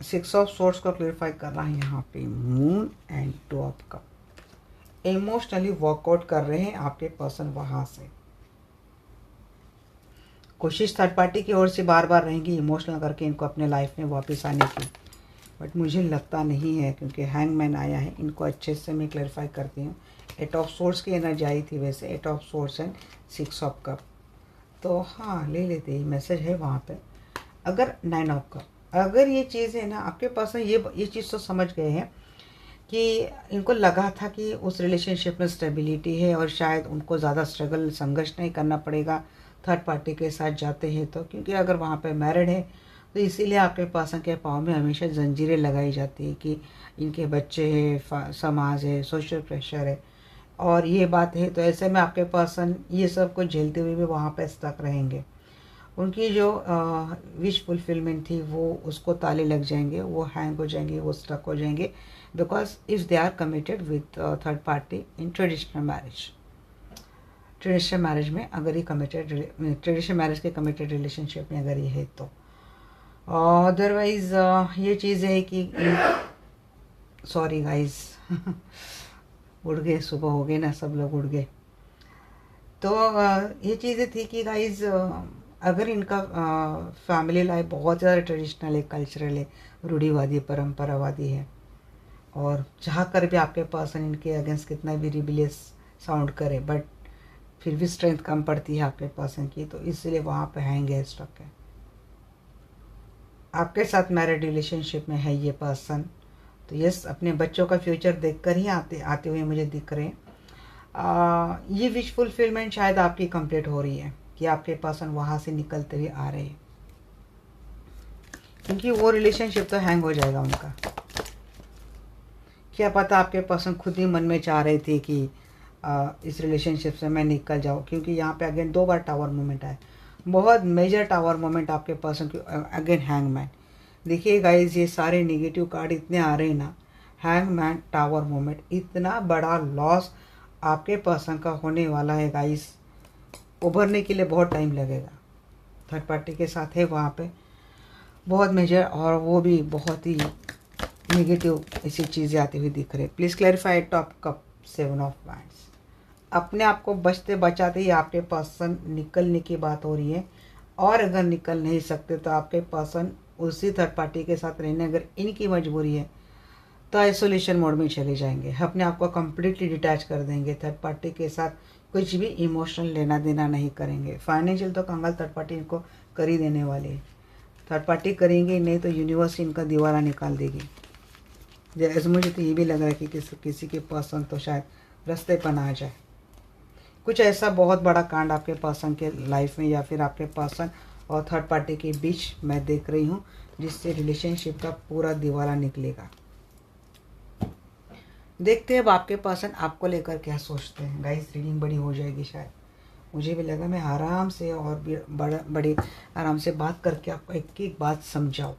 6 ऑफ सोर्स को क्लियरिफाई कर रहा है यहाँ पे moon and 2 of cup. Emotionally workout कर रहे हैं आपके पर्सन वहाँ से। कोशिश थर्ड पार्टी की ओर से बार बार रहेंगी इमोशनल करके इनको अपने लाइफ में वापस आने की, बट मुझे लगता नहीं है, क्योंकि हैंगमैन आया है। इनको अच्छे से मैं क्लैरिफाई करती हूँ। 8 ऑफ सोर्स की एनर्जी आई थी वैसे, 8 of source and 6 of cup, तो हाँ ले लेते ही मैसेज है वहाँ पे। अगर 9 ऑफ कप, अगर ये चीज़ है ना, आपके पास ये चीज़ तो समझ गए हैं कि इनको लगा था कि उस रिलेशनशिप में स्टेबिलिटी है और शायद उनको ज़्यादा स्ट्रगल संघर्ष नहीं करना पड़ेगा थर्ड पार्टी के साथ जाते हैं तो, क्योंकि अगर वहाँ पे मैरिड है तो इसीलिए आपके पर्सन के पाँव में हमेशा जंजीरें लगाई जाती है कि इनके बच्चे हैं, समाज है, सोशल प्रेशर है, और ये बात है। तो ऐसे में आपके पर्सन ये सब कुछ झेलते हुए भी वहाँ पे स्टक रहेंगे। उनकी जो विश फुलफिलमेंट थी वो उसको ताले लग जाएंगे, वो हैंग हो जाएंगे, वो स्टक हो जाएंगे, because if they are committed with third party in traditional marriage. Traditional marriage में अगर ये कमिटेड, ट्रेडिशनल मैरिज के कमिटेड रिलेशनशिप में अगर ये है तो, अदरवाइज ये चीज़ है कि सॉरी गाइस उड़ गए, सुबह हो गए ना, सब लोग उड़ गए। तो ये चीज़ें थी कि गाइस अगर इनका फैमिली लाइफ बहुत ज़्यादा ट्रेडिशनल है, कल्चरल है, रूढ़िवादी, परंपरावादी है, और चाह कर भी आपके पर्सन इनके अगेंस्ट कितना भी रिबिलियस साउंड करे, बट फिर भी स्ट्रेंथ कम पड़ती है आपके पर्सन की, तो इसलिए वहाँ पे हैंग है, स्टक है। आपके साथ मैरिड रिलेशनशिप में है ये पर्सन, तो यस अपने बच्चों का फ्यूचर देखकर ही आते हुए मुझे दिख रहे हैं। ये विश फुलफिलमेंट शायद आपकी कंप्लीट हो रही है कि आपके पर्सन वहाँ से निकलते हुए आ रहे हैं, क्योंकि वो रिलेशनशिप तो हैंग हो जाएगा उनका। क्या पता आपके पर्सन खुद ही मन में चाह रहे थे कि इस रिलेशनशिप से मैं निकल जाऊँ, क्योंकि यहाँ पे अगेन 2 बार टावर मोमेंट है, बहुत मेजर टावर मोमेंट आपके पर्सन की। अगेन हैंगमैन, देखिए गाइज ये सारे नेगेटिव कार्ड इतने आ रहे हैं ना, हैंगमैन, टावर मोमेंट, इतना बड़ा लॉस आपके पर्सन का होने वाला है गाइज। उभरने के लिए बहुत टाइम लगेगा, थर्ड पार्टी के साथ है वहाँ पे बहुत मेजर, और वो भी बहुत ही नेगेटिव ऐसी चीज़ें आती हुई दिख रही है। Please clarify top cup 7 of wands. अपने आप को बचते बचाते ही आपके पर्सन निकलने की बात हो रही है, और अगर निकल नहीं सकते तो आपके पर्सन उसी थर्ड पार्टी के साथ रहने, अगर इनकी मजबूरी है तो आइसोलेशन मोड में चले जाएंगे, अपने आप को कम्प्लीटली डिटैच कर देंगे, थर्ड पार्टी के साथ कुछ भी इमोशनल लेना देना नहीं करेंगे। फाइनेंशियल तो कंगाल थर्ड पार्टी इनको कर ही देने वाले है, थर्ड पार्टी करेंगे नहीं तो यूनिवर्स इनका दीवारा निकाल देगी। जैसे मुझे तो ये भी लग रहा है कि किसी के पर्सन तो शायद रास्ते पर ना आ जाए, कुछ ऐसा बहुत बड़ा कांड आपके पर्सन के लाइफ में या फिर आपके पर्सन और थर्ड पार्टी के बीच मैं देख रही हूँ, जिससे रिलेशनशिप का पूरा दीवारा निकलेगा। देखते हैं अब आपके पर्सन आपको लेकर क्या सोचते हैं। गाइस रीडिंग बड़ी हो जाएगी शायद, मुझे भी लगा मैं आराम से और भी बड़े आराम से बात करके आपको एक एक बात समझाऊँ।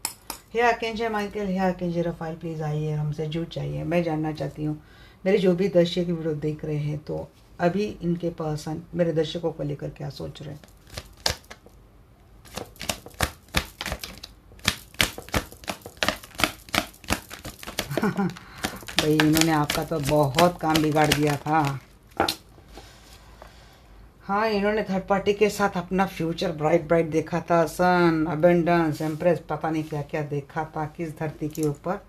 Hey archangel Michael, hey archangel Raphael, please आइए, हमसे जुड़ जाइए। मैं जानना चाहती हूँ मेरे जो भी दर्शक वीडियो देख रहे हैं, तो अभी इनके पर्सन मेरे दर्शकों को लेकर क्या सोच रहे हैं। भाई इन्होंने आपका तो बहुत काम बिगाड़ दिया था। हाँ, इन्होंने थर्ड पार्टी के साथ अपना फ्यूचर ब्राइट ब्राइट देखा था, सन, अबेंडेंस, एम्प्रेस, पता नहीं क्या क्या देखा था किस धरती के ऊपर,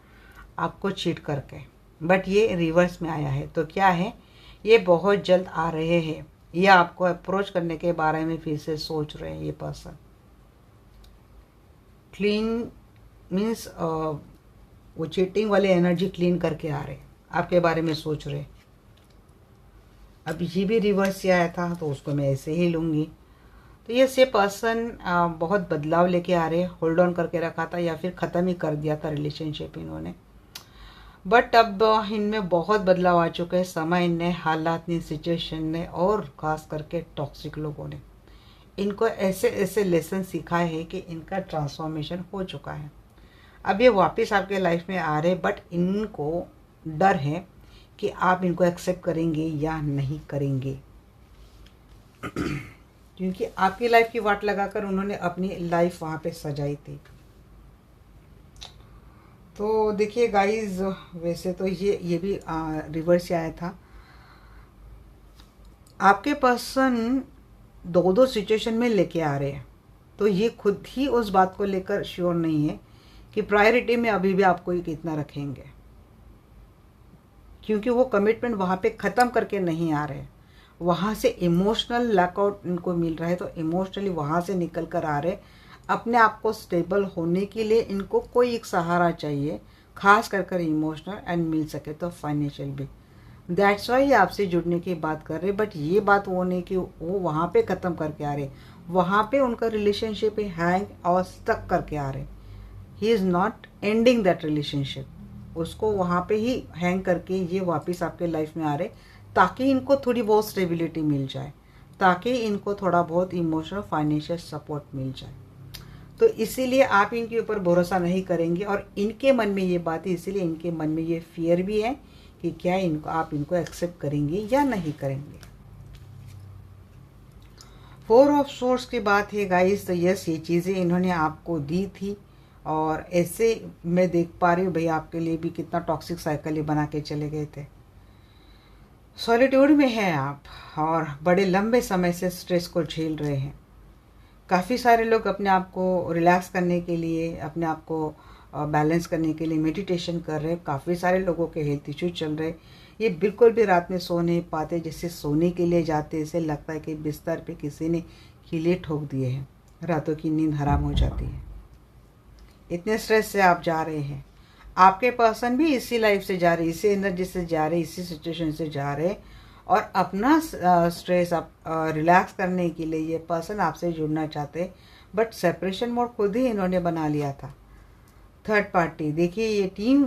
आपको चीट करके। बट ये रिवर्स में आया है, तो क्या है, ये बहुत जल्द आ रहे हैं, ये आपको अप्रोच करने के बारे में फिर से सोच रहे हैं। ये पर्सन क्लीन मीन्स वो चीटिंग वाली एनर्जी क्लीन करके आ रहे, आपके बारे में सोच रहे। अब ये भी रिवर्स से आया था तो उसको मैं ऐसे ही लूँगी। तो ये से पर्सन बहुत बदलाव लेके आ रहे, होल्ड ऑन करके रखा था या फिर ख़त्म ही कर दिया था रिलेशनशिप इन्होंने, बट अब इनमें बहुत बदलाव आ चुका है। समय ने, हालात ने, सिचुएशन ने, और ख़ास करके टॉक्सिक लोगों ने इनको ऐसे ऐसे लेसन सिखाए हैं कि इनका ट्रांसफॉर्मेशन हो चुका है। अब ये वापस आपके लाइफ में आ रहे, बट इनको डर है कि आप इनको एक्सेप्ट करेंगे या नहीं करेंगे, क्योंकि आपकी लाइफ की वाट लगाकर उन्होंने अपनी लाइफ वहाँ पे सजाई थी। तो देखिए गाइस, वैसे तो ये भी रिवर्स आया था। आपके पर्सन दो दो सिचुएशन में लेके आ रहे हैं, तो ये खुद ही उस बात को लेकर श्योर नहीं है कि प्रायोरिटी में अभी भी आपको ये कितना रखेंगे, क्योंकि वो कमिटमेंट वहाँ पे ख़त्म करके नहीं आ रहे, वहाँ से इमोशनल लैकआउट इनको मिल रहा है, तो इमोशनली वहाँ से निकल कर आ रहे। अपने आप को स्टेबल होने के लिए इनको कोई एक सहारा चाहिए, खास कर इमोशनल, एंड मिल सके तो फाइनेंशियल भी। दैट्स वाई आपसे जुड़ने की बात कर रहे, बट ये बात वो नहीं कि वो वहाँ पे ख़त्म करके आ रहे, वहाँ पे उनका रिलेशनशिप हैंग और स्टक करके आ रहे। ही is not ending that relationship, उसको वहाँ पे ही हैंग करके ये वापस आपके लाइफ में आ रहे, ताकि इनको थोड़ी बहुत स्टेबिलिटी मिल जाए, ताकि इनको थोड़ा बहुत इमोशनल फाइनेंशियल सपोर्ट मिल जाए। तो इसीलिए आप इनके ऊपर भरोसा नहीं करेंगे, और इनके मन में ये बात है, इसीलिए इनके मन में ये फियर भी है कि क्या आप इनको एक्सेप्ट करेंगे या नहीं करेंगे। 4 ऑफ सोर्स की बात है गाइस, तो यस, ये चीज़ें इन्होंने आपको दी थी, और ऐसे मैं देख पा रही हूँ भाई आपके लिए भी कितना टॉक्सिक साइकिल ही बना के चले गए थे। सॉलिट्यूड में हैं आप, और बड़े लंबे समय से स्ट्रेस को झेल रहे हैं। काफ़ी सारे लोग अपने आप को रिलैक्स करने के लिए, अपने आप को बैलेंस करने के लिए मेडिटेशन कर रहे हैं। काफ़ी सारे लोगों के हेल्थ इश्यूज चल रहे, ये बिल्कुल भी रात में सो नहीं पाते, जिससे सोने के लिए जाते ऐसे लगता है कि बिस्तर पे किसी ने कीले ठोक दिए हैं, रातों की नींद हराम हो जाती है। इतने स्ट्रेस से आप जा रहे हैं, आपके पर्सन भी इसी लाइफ से जा रहे, इसी एनर्जी से जा रहे, इसी सिचुएशन से जा रहे, और अपना स्ट्रेस आप रिलैक्स करने के लिए ये पर्सन आपसे जुड़ना चाहते, बट सेपरेशन मोड खुद ही इन्होंने बना लिया था। थर्ड पार्टी, देखिए ये टीम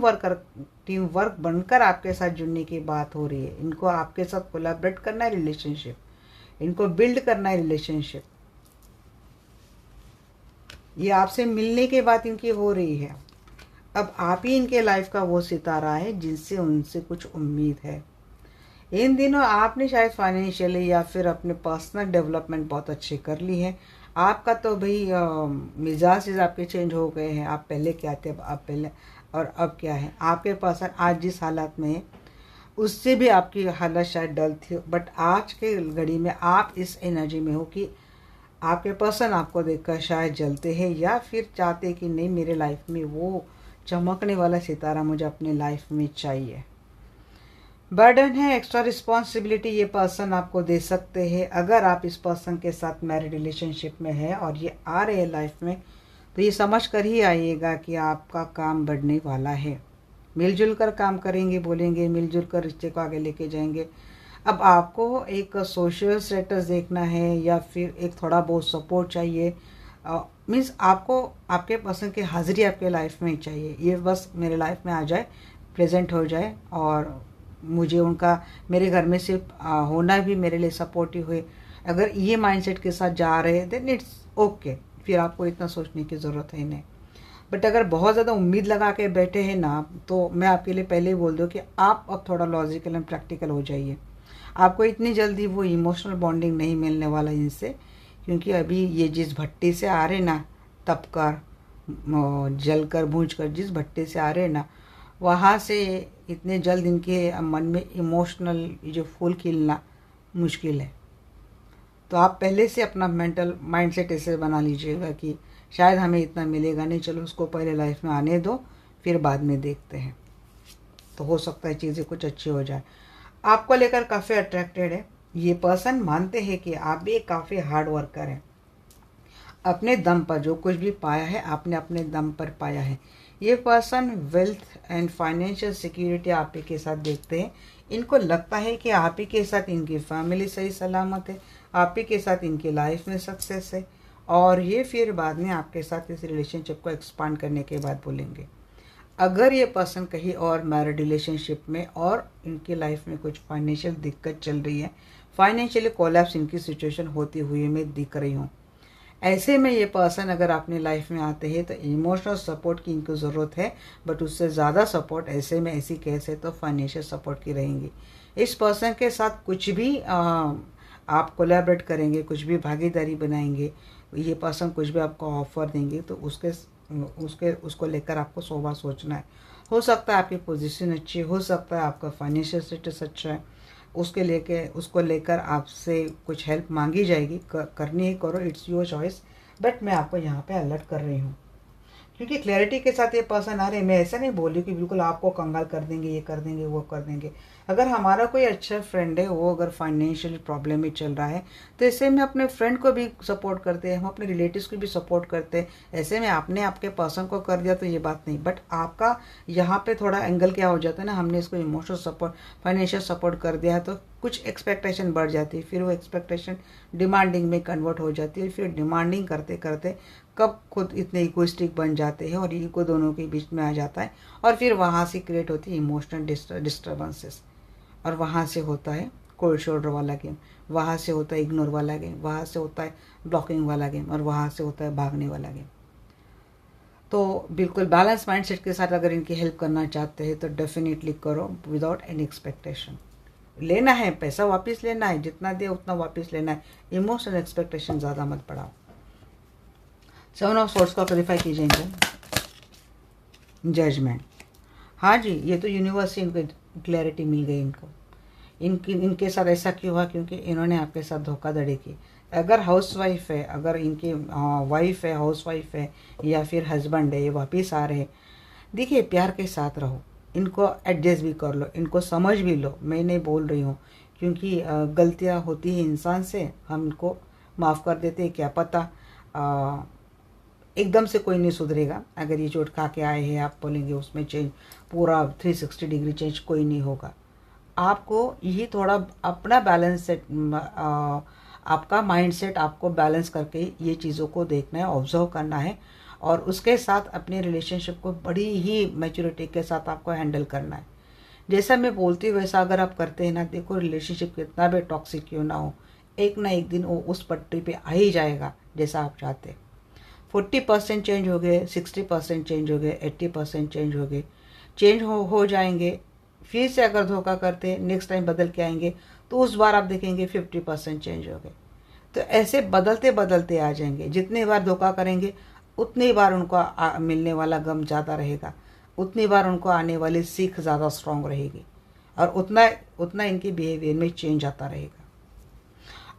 वर्क बनकर आपके साथ जुड़ने की बात हो रही है। इनको आपके साथ कोलैबोरेट करना है, रिलेशनशिप इनको बिल्ड करना है, रिलेशनशिप ये आपसे मिलने के बाद इनकी हो रही है। अब आप ही इनके लाइफ का वो सितारा है जिनसे उनसे कुछ उम्मीद है। इन दिनों आपने शायद फाइनेंशियली या फिर अपने पर्सनल डेवलपमेंट बहुत अच्छे कर ली है। आपका तो भाई मिजाज आपके चेंज हो गए हैं। आप पहले क्या थे, आप पहले और अब क्या है। आपके पर्सन आज जिस हालत में है उससे भी आपकी हालत शायद डल थी, बट आज के घड़ी में आप इस एनर्जी में हो कि आपके पर्सन आपको देखकर शायद जलते हैं या फिर चाहते कि नहीं, मेरे लाइफ में वो चमकने वाला सितारा मुझे अपने लाइफ में चाहिए। बर्डन है, एक्स्ट्रा रिस्पॉन्सिबिलिटी ये पर्सन आपको दे सकते हैं। अगर आप इस पर्सन के साथ मैरिड रिलेशनशिप में है और ये आ रहे हैं लाइफ में, तो ये समझ कर ही आइएगा कि आपका काम बढ़ने वाला है। मिलजुल कर काम करेंगे, बोलेंगे, मिलजुल कर रिश्ते को आगे लेके जाएंगे। अब आपको एक सोशल स्टेटस देखना है या फिर एक थोड़ा बहुत सपोर्ट चाहिए, मीन्स आपको आपके पर्सन की हाजिरी आपके लाइफ में चाहिए। ये बस मेरे लाइफ में आ जाए, प्रेजेंट हो जाए और मुझे उनका मेरे घर में सिर्फ होना भी मेरे लिए सपोर्टिव हुए। अगर ये माइंडसेट के साथ जा रहे हैं देन इट्स ओके, फिर आपको इतना सोचने की ज़रूरत है नहीं। बट अगर बहुत ज़्यादा उम्मीद लगा के बैठे हैं ना, तो मैं आपके लिए पहले ही बोल दूँ कि आप अब थोड़ा लॉजिकल एंड प्रैक्टिकल हो जाइए। आपको इतनी जल्दी वो इमोशनल बॉन्डिंग नहीं मिलने वाला इनसे, क्योंकि अभी ये जिस भट्टी से आ रहे ना, तप कर जल कर भूंज कर जिस भट्टी से आ रहे ना, वहाँ से इतने जल्द इनके मन में इमोशनल जो फूल खिलना मुश्किल है। तो आप पहले से अपना मेंटल माइंडसेट ऐसे बना लीजिएगा कि शायद हमें इतना मिलेगा नहीं, चलो उसको पहले लाइफ में आने दो, फिर बाद में देखते हैं। तो हो सकता है चीज़ें कुछ अच्छी हो जाए। आपको लेकर काफ़ी अट्रैक्टेड है। ये पर्सन मानते हैं कि आप भी काफ़ी हार्ड वर्कर हैं। अपने दम पर जो कुछ भी पाया है आपने अपने दम पर पाया है। ये person wealth and financial security आप ही के साथ देखते हैं। इनको लगता है कि आप ही के साथ इनकी फैमिली सही सलामत है, आप ही के साथ इनकी लाइफ में सक्सेस है, और ये फिर बाद में आपके साथ इस रिलेशनशिप को एक्सपांड करने के बाद बोलेंगे। अगर ये पर्सन कहीं और मैरिड रिलेशनशिप में और इनकी लाइफ में कुछ फाइनेंशियल दिक्कत चल रही है, फाइनेंशियली कोलैप्स इनकी सिचुएशन होती हुई मैं दिख रही हूँ, ऐसे में ये पर्सन अगर अपने लाइफ में आते हैं तो इमोशनल सपोर्ट की इनको ज़रूरत है, बट उससे ज़्यादा सपोर्ट ऐसे में ऐसी केस है तो फाइनेंशियल सपोर्ट की रहेंगी। इस पर्सन के साथ कुछ भी आप कोलैबोरेट करेंगे, कुछ भी भागीदारी बनाएंगे, ये पर्सन कुछ भी आपको ऑफर देंगे तो उसको लेकर आपको 100 बार सोचना है। हो सकता है आपकी पोजीशन अच्छी, हो सकता है आपका फाइनेंशियल स्टेटस अच्छा है, उसको लेकर आपसे कुछ हेल्प मांगी जाएगी, करनी ही करो, इट्स योर चॉइस। बट मैं आपको यहाँ पे अलर्ट कर रही हूँ क्योंकि क्लैरिटी के साथ ये पर्सन आ रहे हैं। मैं ऐसा नहीं बोल रही कि बिल्कुल आपको कंगाल कर देंगे, ये कर देंगे, वो कर देंगे। अगर हमारा कोई अच्छा फ्रेंड है, वो अगर फाइनेंशियल प्रॉब्लम में चल रहा है, तो ऐसे में अपने फ्रेंड को भी सपोर्ट करते हैं, हम अपने रिलेटिव्स को भी सपोर्ट करते हैं। ऐसे में आपने आपके पर्सन को कर दिया तो ये बात नहीं, बट आपका यहाँ पे थोड़ा एंगल क्या हो जाता है ना, हमने इसको इमोशनल सपोर्ट, फाइनेंशियल सपोर्ट कर दिया है तो कुछ एक्सपेक्टेशन बढ़ जाती है, फिर वो एक्सपेक्टेशन डिमांडिंग में कन्वर्ट हो जाती है। फिर डिमांडिंग करते करते कब खुद इतने इगोइस्टिक बन जाते हैं और ईगो दोनों के बीच में आ जाता है, और फिर वहाँ से क्रिएट होती है इमोशनल डिस्टर्बेंसेस, और वहाँ से होता है कोल्ड शोल्डर वाला गेम, वहाँ से होता है इग्नोर वाला गेम, वहाँ से होता है ब्लॉकिंग वाला गेम, और वहाँ से होता है भागने वाला गेम। तो बिल्कुल बैलेंस माइंडसेट के साथ अगर इनकी हेल्प करना चाहते हैं तो डेफिनेटली करो, विदाउट एनी एक्सपेक्टेशन। लेना है पैसा वापस लेना है, जितना दे उतना वापस लेना है, इमोशनल एक्सपेक्टेशन ज़्यादा मत बढ़ाओ। 7 ऑफ सोर्स को क्लैरिफाई कीजिए इनको। जजमेंट, हाँ जी, ये तो यूनिवर्स से इनको क्लैरिटी मिल गई। इनके साथ ऐसा क्यों हुआ, क्योंकि इन्होंने आपके साथ धोखाधड़ी की। अगर हाउसवाइफ है, अगर इनकी वाइफ है, हाउसवाइफ है, या फिर हस्बैंड है, ये वापस आ रहे, देखिए प्यार के साथ रहो, इनको एडजस्ट भी कर लो, इनको समझ भी लो। मैं नहीं बोल रही हूँ, क्योंकि गलतियाँ होती हैं इंसान से, हम इनको माफ़ कर देते हैं, क्या पता एकदम से कोई नहीं सुधरेगा। अगर ये चोट खा के आए हैं, आप बोलेंगे उसमें चेंज पूरा 360 डिग्री चेंज कोई नहीं होगा। आपको यही थोड़ा अपना बैलेंस सेट, आपका माइंड सेट आपको बैलेंस करके ये चीज़ों को देखना है, ऑब्जर्व करना है, और उसके साथ अपने रिलेशनशिप को बड़ी ही मैच्योरिटी के साथ आपको हैंडल करना है। जैसा मैं बोलती हूँ वैसा अगर आप करते हैं ना, देखो रिलेशनशिप कितना भी टॉक्सिक क्यों ना हो, एक ना एक दिन वो उस पटरी पे आ ही जाएगा जैसा आप चाहते। 40% चेंज हो गए, 60% चेंज हो गए, 80% चेंज हो गए, चेंज हो जाएंगे। फिर से अगर धोखा करते नेक्स्ट टाइम बदल के आएंगे तो उस बार आप देखेंगे 50% चेंज हो गए। तो ऐसे बदलते बदलते आ जाएंगे। जितनी बार धोखा करेंगे उतनी बार उनको मिलने वाला गम ज़्यादा रहेगा, उतनी बार उनको आने वाली सीख ज़्यादा स्ट्रांग रहेगी, और उतना उतना इनके बिहेवियर में चेंज आता रहेगा।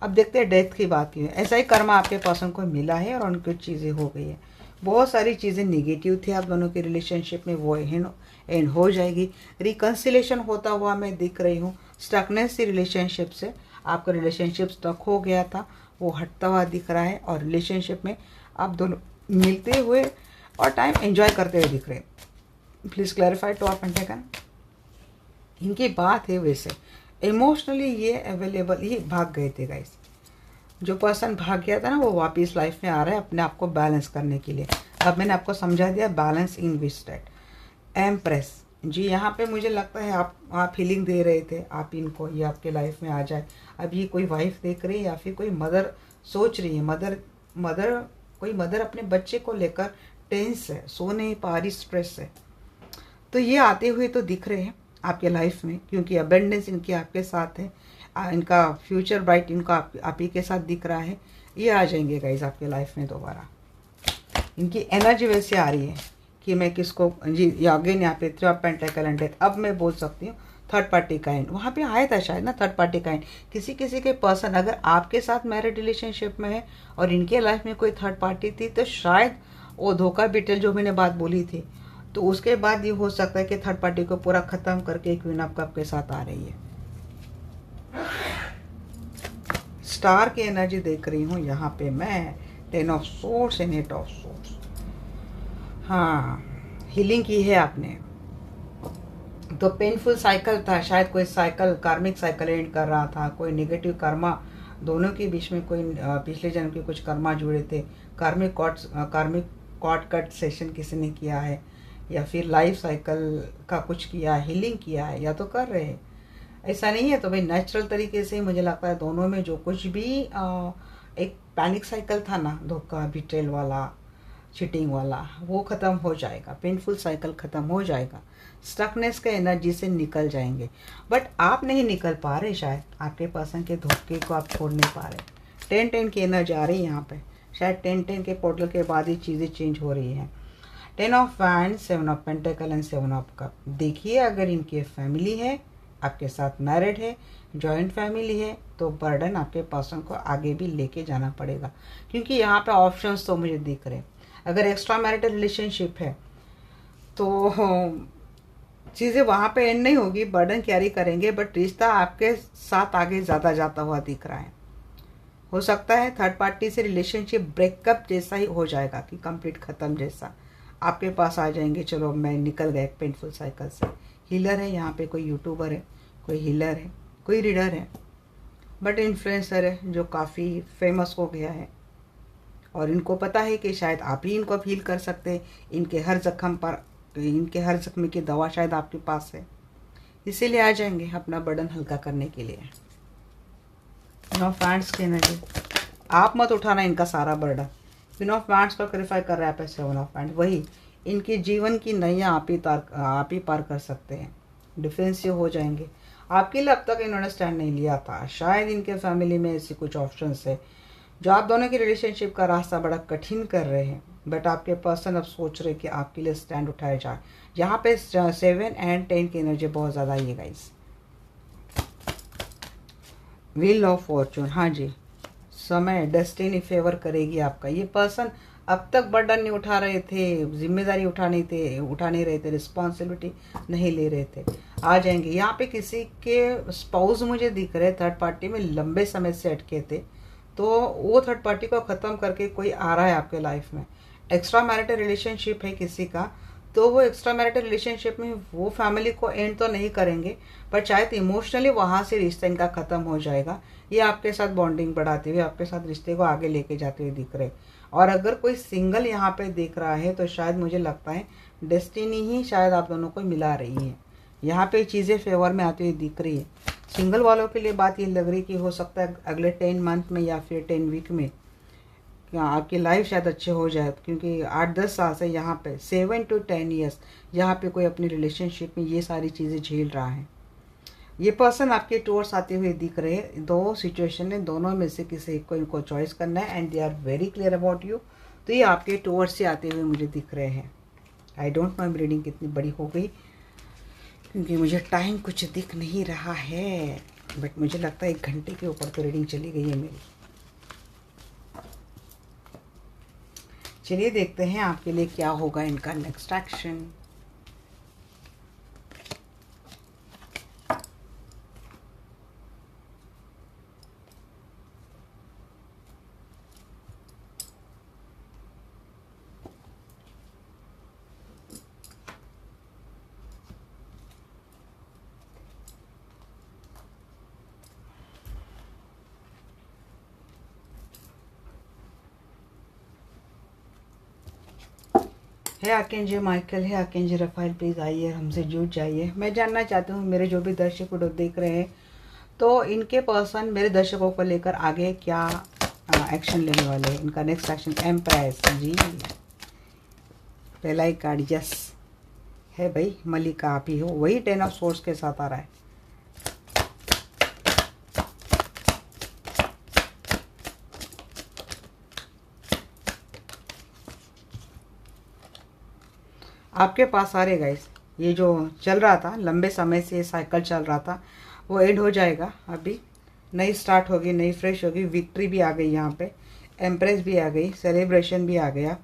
अब देखते हैं डेथ की बात की है। ऐसा ही कर्मा आपके पर्सन को मिला है और उनकी चीज़ें हो गई है। बहुत सारी चीज़ें निगेटिव थी आप दोनों के रिलेशनशिप में, वो एंड हो जाएगी। रिकन्सिलेशन होता हुआ मैं दिख रही हूँ। स्टकनेस थी रिलेशनशिप से, आपका रिलेशनशिप स्टक हो गया था, वो हटता हुआ दिख रहा है, और रिलेशनशिप में आप दोनों मिलते हुए और टाइम एंजॉय करते हुए दिख रहे हैं। प्लीज़ क्लैरिफाई टू आप पेंटाकल। इनकी बात है वैसे इमोशनली ये अवेलेबल, ये भाग गए थे गाइस। जो पर्सन भाग गया था ना वो वापस लाइफ में आ रहा है अपने आप को बैलेंस करने के लिए। अब मैंने आपको समझा दिया balance in which state. Empress ji, यहाँ पे मुझे लगता है आप फीलिंग दे रहे थे आप इनको, ये आपके लाइफ में आ जाए। अब ये कोई वाइफ देख रही है या फिर कोई मदर सोच रही है, कोई मदर अपने बच्चे को लेकर टेंस है, सो नहीं पा रही, स्ट्रेस है। तो ये आते हुए तो दिख रहे हैं आपके लाइफ में, क्योंकि अबेंडेंस इनकी आपके साथ है, इनका फ्यूचर ब्राइट इनका आप ही के साथ दिख रहा है। ये आ जाएंगे गाइज आपके लाइफ में दोबारा। इनकी एनर्जी वैसे आ रही है कि मैं किसको जी, अगेन यहाँ पे 3 ऑफ पेंटाकल एंड डेथ। अब मैं बोल सकती हूँ थर्ड पार्टी का एंड, वहाँ पे आया था शायद ना थर्ड पार्टी का एंड। किसी के पर्सन अगर आपके साथ मैरिड रिलेशनशिप में है और इनके लाइफ में कोई थर्ड पार्टी थी, तो शायद वो धोखा बिटेल जो मैंने बात बोली थी, तो उसके बाद ये हो सकता है कि थर्ड पार्टी को पूरा खत्म करके क्वीन ऑफ कप के साथ आ रही है। स्टार की एनर्जी देख रही हूँ यहाँ पे मैं, 10 of swords and 8 of swords. हाँ, हीलिंग की है आपने। तो पेनफुल साइकिल था, शायद कोई साइकिल कार्मिक साइकिल एंड कर रहा था, कोई नेगेटिव कर्मा दोनों के बीच में, कोई पिछले जन्म के कुछ कर्मा जुड़े थे, कार्मिक कॉर्ड कट सेशन किसी ने किया है, या फिर लाइफ साइकिल का कुछ किया, हीलिंग किया है, या तो कर रहे हैं। ऐसा नहीं है तो भाई नेचुरल तरीके से मुझे लगता है दोनों में जो कुछ भी एक पैनिक साइकिल था ना, धोखा बिट्रेल वाला, चीटिंग वाला, वो ख़त्म हो जाएगा। पेनफुल साइकिल ख़त्म हो जाएगा। स्टकनेस के एनर्जी से निकल जाएंगे, बट आप नहीं निकल पा रहे, शायद आपके पर्सन के धोखे को आप छोड़ नहीं पा रहे। 10-10 की एनर्जी आ रही है यहाँ पे, शायद 10-10 के पोर्टल के बाद ही चीज़ें चेंज हो रही हैं। 10 of wand, 7 of pentacle and 7 of cup. देखिए अगर इनकी फैमिली है, आपके साथ मैरिड है, जॉइंट फैमिली है, तो बर्डन आपके पर्सन को आगे भी लेके जाना पड़ेगा, क्योंकि यहाँ पे ऑप्शंस तो मुझे दिख रहे हैं। अगर एक्स्ट्रा मैरिटल रिलेशनशिप है तो चीज़ें वहाँ पे एंड नहीं होगी, बर्डन कैरी करेंगे, बट रिश्ता आपके साथ आगे ज़्यादा जाता हुआ दिख रहा है। हो सकता है थर्ड पार्टी से रिलेशनशिप ब्रेकअप जैसा ही हो जाएगा, कि कंप्लीट ख़त्म जैसा। आपके पास आ जाएंगे, चलो मैं निकल गया पेनफुल साइकिल से। हीलर है यहाँ पे, कोई यूट्यूबर है, कोई हीलर है, कोई रीडर है, बट इन्फ्लुएंसर है जो काफ़ी फेमस हो गया है, और इनको पता है कि शायद आप ही इनको फील कर सकते हैं। इनके हर जख्म की दवा शायद आपके पास है, इसीलिए आ जाएंगे अपना बर्डन हल्का करने के लिए। क्वीन ऑफ वैंड्स की एनर्जी, आप मत उठाना इनका सारा बर्डन। क्वीन ऑफ वैंड्स को क्लैरिफाई कर रहा है पे 7 ऑफ वैंड्स। वही इनके जीवन की नैया आप ही पार कर सकते हैं। डिफेंसिव हो जाएंगे। आपके लिए अब तक इन्होंने स्टैंड नहीं लिया था, शायद इनके फैमिली में ऐसी कुछ ऑप्शंस है जो आप दोनों की रिलेशनशिप का रास्ता बड़ा कठिन कर रहे हैं, बट आपके पर्सन अब सोच रहे कि आपके लिए स्टैंड उठाया जाए। यहाँ पे 7 एंड 10 की एनर्जी बहुत ज़्यादा है गाइस। व्हील ऑफ फॉर्चून, हाँ जी, समय डेस्टिनी फेवर करेगी आपका। ये पर्सन अब तक बर्डन नहीं उठा रहे थे, जिम्मेदारी उठा नहीं रहे थे, रिस्पॉन्सिबिलिटी नहीं ले रहे थे, आ जाएंगे। यहाँ पे किसी के स्पाउस मुझे दिख रहे थर्ड पार्टी में लंबे समय से अटके थे, तो वो थर्ड पार्टी को ख़त्म करके कोई आ रहा है आपके लाइफ में। एक्स्ट्रा मैरिटल रिलेशनशिप है किसी का, तो वो एक्स्ट्रा मैरिटल रिलेशनशिप में वो फैमिली को एंड तो नहीं करेंगे, पर शायद इमोशनली वहाँ से रिश्ता इनका ख़त्म हो जाएगा। ये आपके साथ बॉन्डिंग बढ़ाते हुए, आपके साथ रिश्ते को आगे लेके जाते हुए दिख रहे। और अगर कोई सिंगल यहाँ पे देख रहा है तो शायद मुझे लगता है डेस्टिनी ही शायद आप दोनों को मिला रही है। यहाँ पे चीज़ें फेवर में आती हुई दिख रही है। सिंगल वालों के लिए बात ये लग रही कि हो सकता है अगले 10 मंथ में या फिर 10 वीक में आपकी लाइफ शायद अच्छे हो जाए, क्योंकि 8-10 साल से यहाँ पे 7 to 10 ईयर्स यहाँ पे कोई अपनी रिलेशनशिप में ये सारी चीज़ें झेल रहा है। ये पर्सन आपके टूवर्ड्स आते हुए दिख रहे हैं। दो सिचुएशन है, दोनों में से किसी एक को इनको चॉइस करना है and they are very clear about you. तो ये आपके टूवर्ड्स से आते हुए मुझे दिख रहे हैं। आई डोंट नो रीडिंग कितनी बड़ी हो गई, क्योंकि मुझे टाइम कुछ दिख नहीं रहा है, बट मुझे लगता है 1 घंटे के ऊपर तो रीडिंग चली गई है मेरी। चलिए देखते हैं आपके लिए क्या होगा इनका नेक्स्ट एक्शन। है आर्कएंजल माइकल, है आर्कएंजल रफाइल, प्लीज़ आइए हमसे जुड़ जाइए। मैं जानना चाहती हूँ मेरे जो भी दर्शक वीडियो देख रहे हैं तो इनके पर्सन मेरे दर्शकों को लेकर आगे क्या एक्शन लेने वाले हैं। इनका नेक्स्ट एक्शन एम्प्रेस जी, पहला ही कार्ड यस है भाई, मलिका आप ही हो। वही 10 ऑफ सोर्ड्स के साथ आ रहा है। आपके पास आ रहे गाइस, ये जो चल रहा था लंबे समय से साइकिल चल रहा था वो एंड हो जाएगा। अभी नई स्टार्ट होगी, नई फ्रेश होगी। विक्ट्री भी आ गई यहाँ पे, एम्प्रेस भी आ गई, सेलिब्रेशन भी आ गया,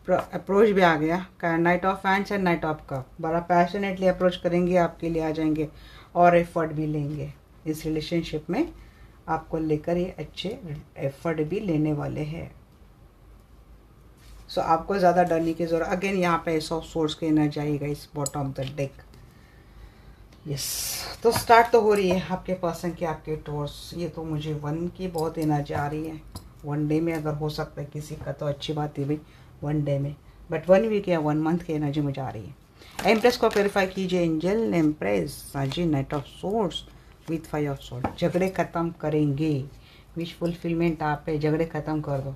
अप्रोच भी आ गया। Night of fans and night of cup, बड़ा पैशनेटली अप्रोच करेंगे, आपके लिए आ जाएंगे और एफर्ट भी लेंगे इस रिलेशनशिप में। आपको लेकर ये अच्छे एफर्ट भी लेने वाले हैं। सो आपको ज़्यादा डरने की जरूरत। अगेन यहाँ पे एस ऑफ सोर्स की एनर्जी आएगा इस bottom of the deck. Yes, तो स्टार्ट तो हो रही है आपके पर्सन की, आपके टूवर्ड्स। ये तो मुझे 1 की बहुत एनर्जी आ रही है। 1 डे में अगर हो सकता है किसी का तो अच्छी बात है भाई, 1 डे में, बट 1 वीक या 1 मंथ की एनर्जी मुझे आ रही है। एम्प्रेस को क्लेरिफाई कीजिए angel. Empress ji, knight of swords with 5 of sword. झगड़े ख़त्म करेंगे, विश फुलफिलमेंट आप पे, झगड़े ख़त्म कर दो,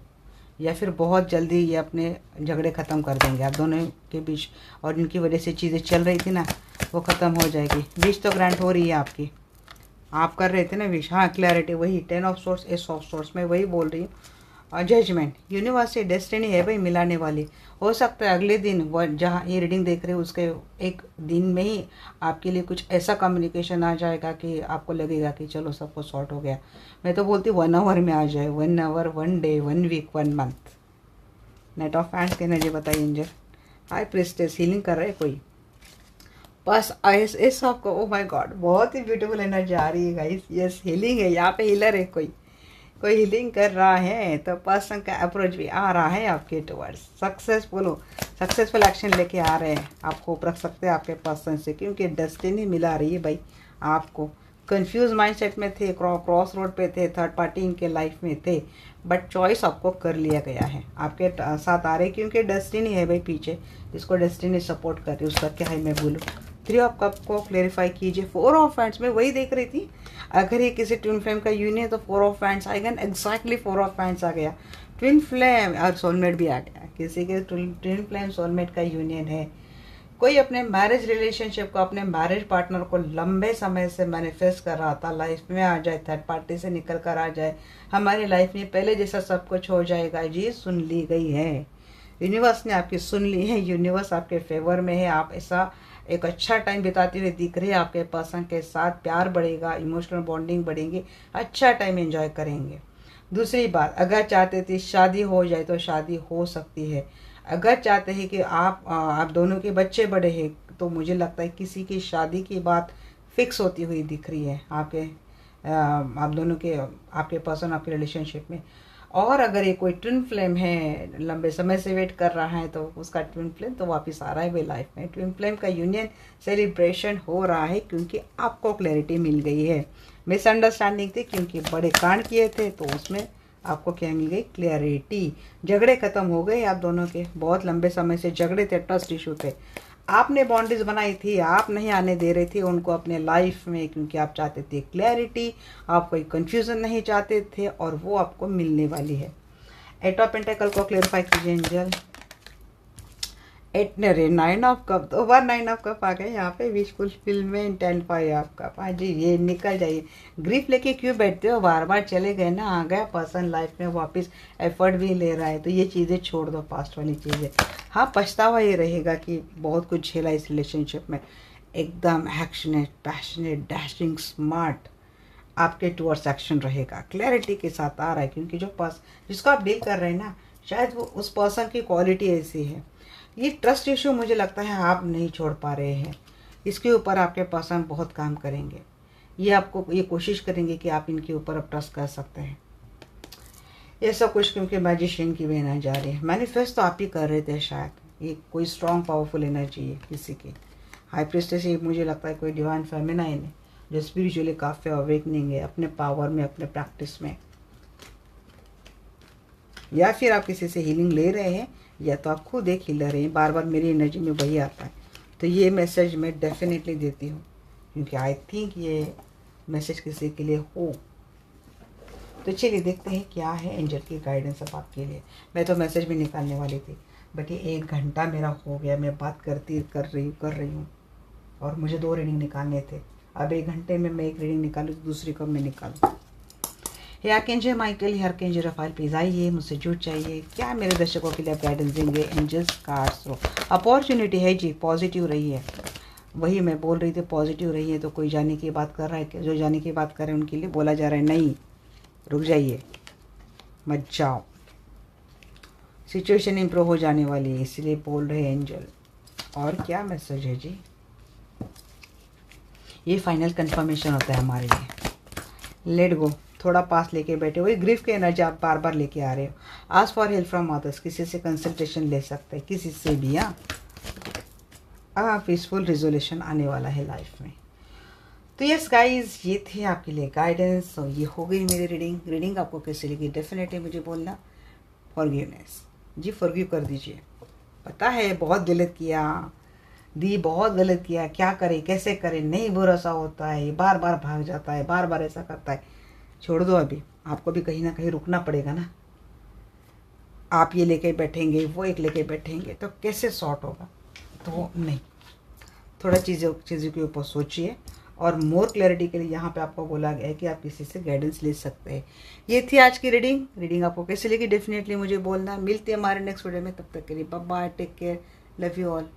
या फिर बहुत जल्दी ये अपने झगड़े ख़त्म कर देंगे आप दोनों के बीच। और इनकी वजह से चीज़ें चल रही थी ना, वो ख़त्म हो जाएगी। विश तो ग्रांट हो रही है आपकी, आप कर रहे थे ना विश। हाँ, क्लैरिटी वही 10 of source, S of source, मैं वही बोल रही हूँ। और जजमेंट, यूनिवर्स से डेस्टिनी है भाई मिलाने वाली। हो सकता है अगले दिन जहाँ ये रीडिंग देख रहे हो उसके एक दिन में ही आपके लिए कुछ ऐसा कम्युनिकेशन आ जाएगा कि आपको लगेगा कि चलो सब कुछ सॉर्ट हो गया। मैं तो बोलती 1 आवर में आ जाए, 1 hour, 1 day, 1 week, 1 month. Knight of hands की एनर्जी बताइए एंजल। हाई प्रिस्टेस, हीलिंग कर रहे हैं कोई बस इस आपको। ओ माय गॉड, बहुत ही ब्यूटीफुल एनर्जी आ रही है गाइस। यस, हीलिंग है यहाँ पे, हीलर है कोई हीलिंग कर रहा है। तो पर्सन का अप्रोच भी आ रहा है आपके टुवर्ड्स। सक्सेसफुल एक्शन लेके आ रहे हैं। आप होप रख सकते हैं आपके पर्सन से, क्योंकि डेस्टिनी मिला रही है भाई आपको। कंफ्यूज माइंडसेट में थे, क्रॉस रोड पे थे, थर्ड पार्टी इनके लाइफ में थे, बट चॉइस आपको कर लिया गया है। आपके साथ आ रहे, क्योंकि डेस्टिनी है भाई पीछे, जिसको डेस्टिनी सपोर्ट कर रही है उसका क्या है मैं बोलूँ। 3 ऑफ कप को क्लेरिफाई कीजिए। 4 ऑफ हैंड्स में वही देख रही थी, अगर ये किसी ट्विन फ्लेम का यूनियन है तो 4 ऑफ हैंड्स आएगा। एग्जैक्टली 4 ऑफ हैंड्स आ गया। ट्विन फ्लेम और सोलमेट भी आ गया। किसी के ट्विन फ्लेम सोलमेट का यूनियन है। कोई अपने मैरिज रिलेशनशिप को, अपने मैरिज पार्टनर को लंबे समय से मैनिफेस्ट कर रहा था, लाइफ में आ जाए, थर्ड पार्टी से निकल कर आ जाए, हमारी लाइफ में पहले जैसा सब कुछ हो जाएगा। जी, सुन ली गई है, यूनिवर्स ने आपकी सुन ली है। यूनिवर्स आपके फेवर में है। आप ऐसा एक अच्छा टाइम बिताते हुए दिख रहे हैं। आपके पर्सन के साथ प्यार बढ़ेगा, इमोशनल बॉन्डिंग बढ़ेंगी, अच्छा टाइम एंजॉय करेंगे। दूसरी बात, अगर चाहते थे शादी हो जाए तो शादी हो सकती है। अगर चाहते हैं कि आप दोनों के बच्चे बड़े हैं तो मुझे लगता है किसी की शादी की बात फिक्स होती हुई दिख रही है आप दोनों के, आपके पर्सन आपके रिलेशनशिप में। और अगर ये कोई ट्विन फ्लेम है, लंबे समय से वेट कर रहा है, तो उसका ट्विन फ्लेम तो वापस आ रहा है वे लाइफ में। ट्विन फ्लेम का यूनियन सेलिब्रेशन हो रहा है, क्योंकि आपको क्लैरिटी मिल गई है। मिसअंडरस्टैंडिंग थी क्योंकि बड़े कांड किए थे, तो उसमें आपको क्या मिल गई? क्लैरिटी। झगड़े खत्म हो गए आप दोनों के, बहुत लंबे समय से झगड़े थे, ट्रस्ट इशू थे, आपने बाउंड्रीज बनाई थी, आप नहीं आने दे रहे थे उनको अपने लाइफ में, क्योंकि आप चाहते थे क्लैरिटी, आप कोई कंफ्यूजन नहीं चाहते थे, और वो आपको मिलने वाली है। 8 ऑफ पेंटिकल को क्लेरिफाई कीजिए एंजल। 8 ने 9 ऑफ कप, 2 बार 9 ऑफ कप आ गए यहाँ पे, wish fulfilment and 5 of cup. हाँ जी, ये निकल जाइए। ग्रीफ लेके क्यों बैठते हो? बार बार चले गए ना, आ गया पर्सन लाइफ में वापस, एफर्ट भी ले रहा है, तो ये चीज़ें छोड़ दो, पास्ट वाली चीज़ें। हाँ, पछतावा ये रहेगा कि बहुत कुछ झेला इस रिलेशनशिप में। एकदम एक्शनेट, पैशनेट, डैशिंग, स्मार्ट, आपके टूवर्ड्स एक्शन रहेगा, क्लैरिटी के साथ आ रहा है, क्योंकि जो जिसको आप डील कर रहे हैं ना, शायद वो उस पर्सन की क्वालिटी ऐसी है। ये ट्रस्ट इशू मुझे लगता है आप नहीं छोड़ पा रहे हैं, इसके ऊपर आपके पर्सन बहुत काम करेंगे। ये आपको ये कोशिश करेंगे कि आप इनके ऊपर अब ट्रस्ट कर सकते हैं। ये सब कुछ क्योंकि मैजिशियन की भी एनर्जी आ रही है। मैनिफेस्ट तो आप ही कर रहे थे शायद, ये कोई स्ट्रॉन्ग पावरफुल एनर्जी है किसी की। हाई प्रीस्टेस मुझे लगता है कोई डिवाइन फेमिनाइन है, जो स्पिरिचुअली काफ़ी अवेकनिंग है अपने पावर में, अपने प्रैक्टिस में, या फिर आप किसी से हीलिंग ले रहे हैं, या तो आप खुद एक हीलर हैं। बार बार मेरी एनर्जी में वही आता है, तो ये मैसेज मैं डेफिनेटली देती हूँ, क्योंकि आई थिंक ये मैसेज किसी के लिए हो। तो चलिए देखते हैं क्या है एंजल की गाइडेंस अब आपके लिए। मैं तो मैसेज भी निकालने वाली थी, बट ये 1 घंटा मेरा हो गया, मैं बात कर रही हूँ, और मुझे 2 रीडिंग निकालने थे। अब 1 घंटे में मैं एक रीडिंग निकालूँ तो दूसरी कब मैं निकालूँ? Hey archangel Michael, hey archangel Raphael, please आइए, मुझसे जुड़ चाहिए। क्या मेरे दर्शकों के लिए आप गाइडेंस देंगे? एंजल्स कार्ड्स रो। अपॉर्चुनिटी है जी, पॉजिटिव रही है, वही मैं बोल रही थी, पॉजिटिव रही है। तो कोई जाने की बात कर रहा है, जो जाने की बात कर रहे हैं उनके लिए बोला जा रहा है नहीं, रुक जाइए, मत जाओ, सिचुएशन इम्प्रूव हो जाने वाली है, इसलिए बोल रहे हैं एंजल। और क्या मैसेज है जी? ये फाइनल कंफर्मेशन होता है हमारे लिए। लेट गो, थोड़ा पास लेके बैठे, वही ग्रीफ के एनर्जी आप बार बार लेके आ रहे हो। Ask for help from others, किसी से कंसल्टेशन ले सकते हैं, किसी से भी। हाँ, पीसफुल रिजोल्यूशन आने वाला है लाइफ में। तो यस गाइस, ये थे आपके लिए गाइडेंस, और ये हो गई मेरी रीडिंग आपको कैसी लगी डेफिनेटली मुझे बोलना। फॉरगिवनेस जी, फॉरगिव कर दीजिए। पता है बहुत गलत किया दी, बहुत गलत किया, क्या करे कैसे करे, नहीं भरोसा होता है, बार बार भाग जाता है, बार बार ऐसा करता है। छोड़ दो, अभी आपको भी कहीं ना कहीं रुकना पड़ेगा ना। आप ये लेके बैठेंगे, वो एक लेके बैठेंगे, तो कैसे सॉर्ट होगा? तो नहीं, थोड़ा चीज़ों के ऊपर सोचिए। और मोर क्लैरिटी के लिए यहाँ पे आपको बोला गया है कि आप किसी से गाइडेंस ले सकते हैं। ये थी आज की रीडिंग आपको कैसे लगी डेफिनेटली मुझे बोलना। मिलते हैं हमारे नेक्स्ट वीडियो में, तब तक के लिए bye bye, take care, love you all.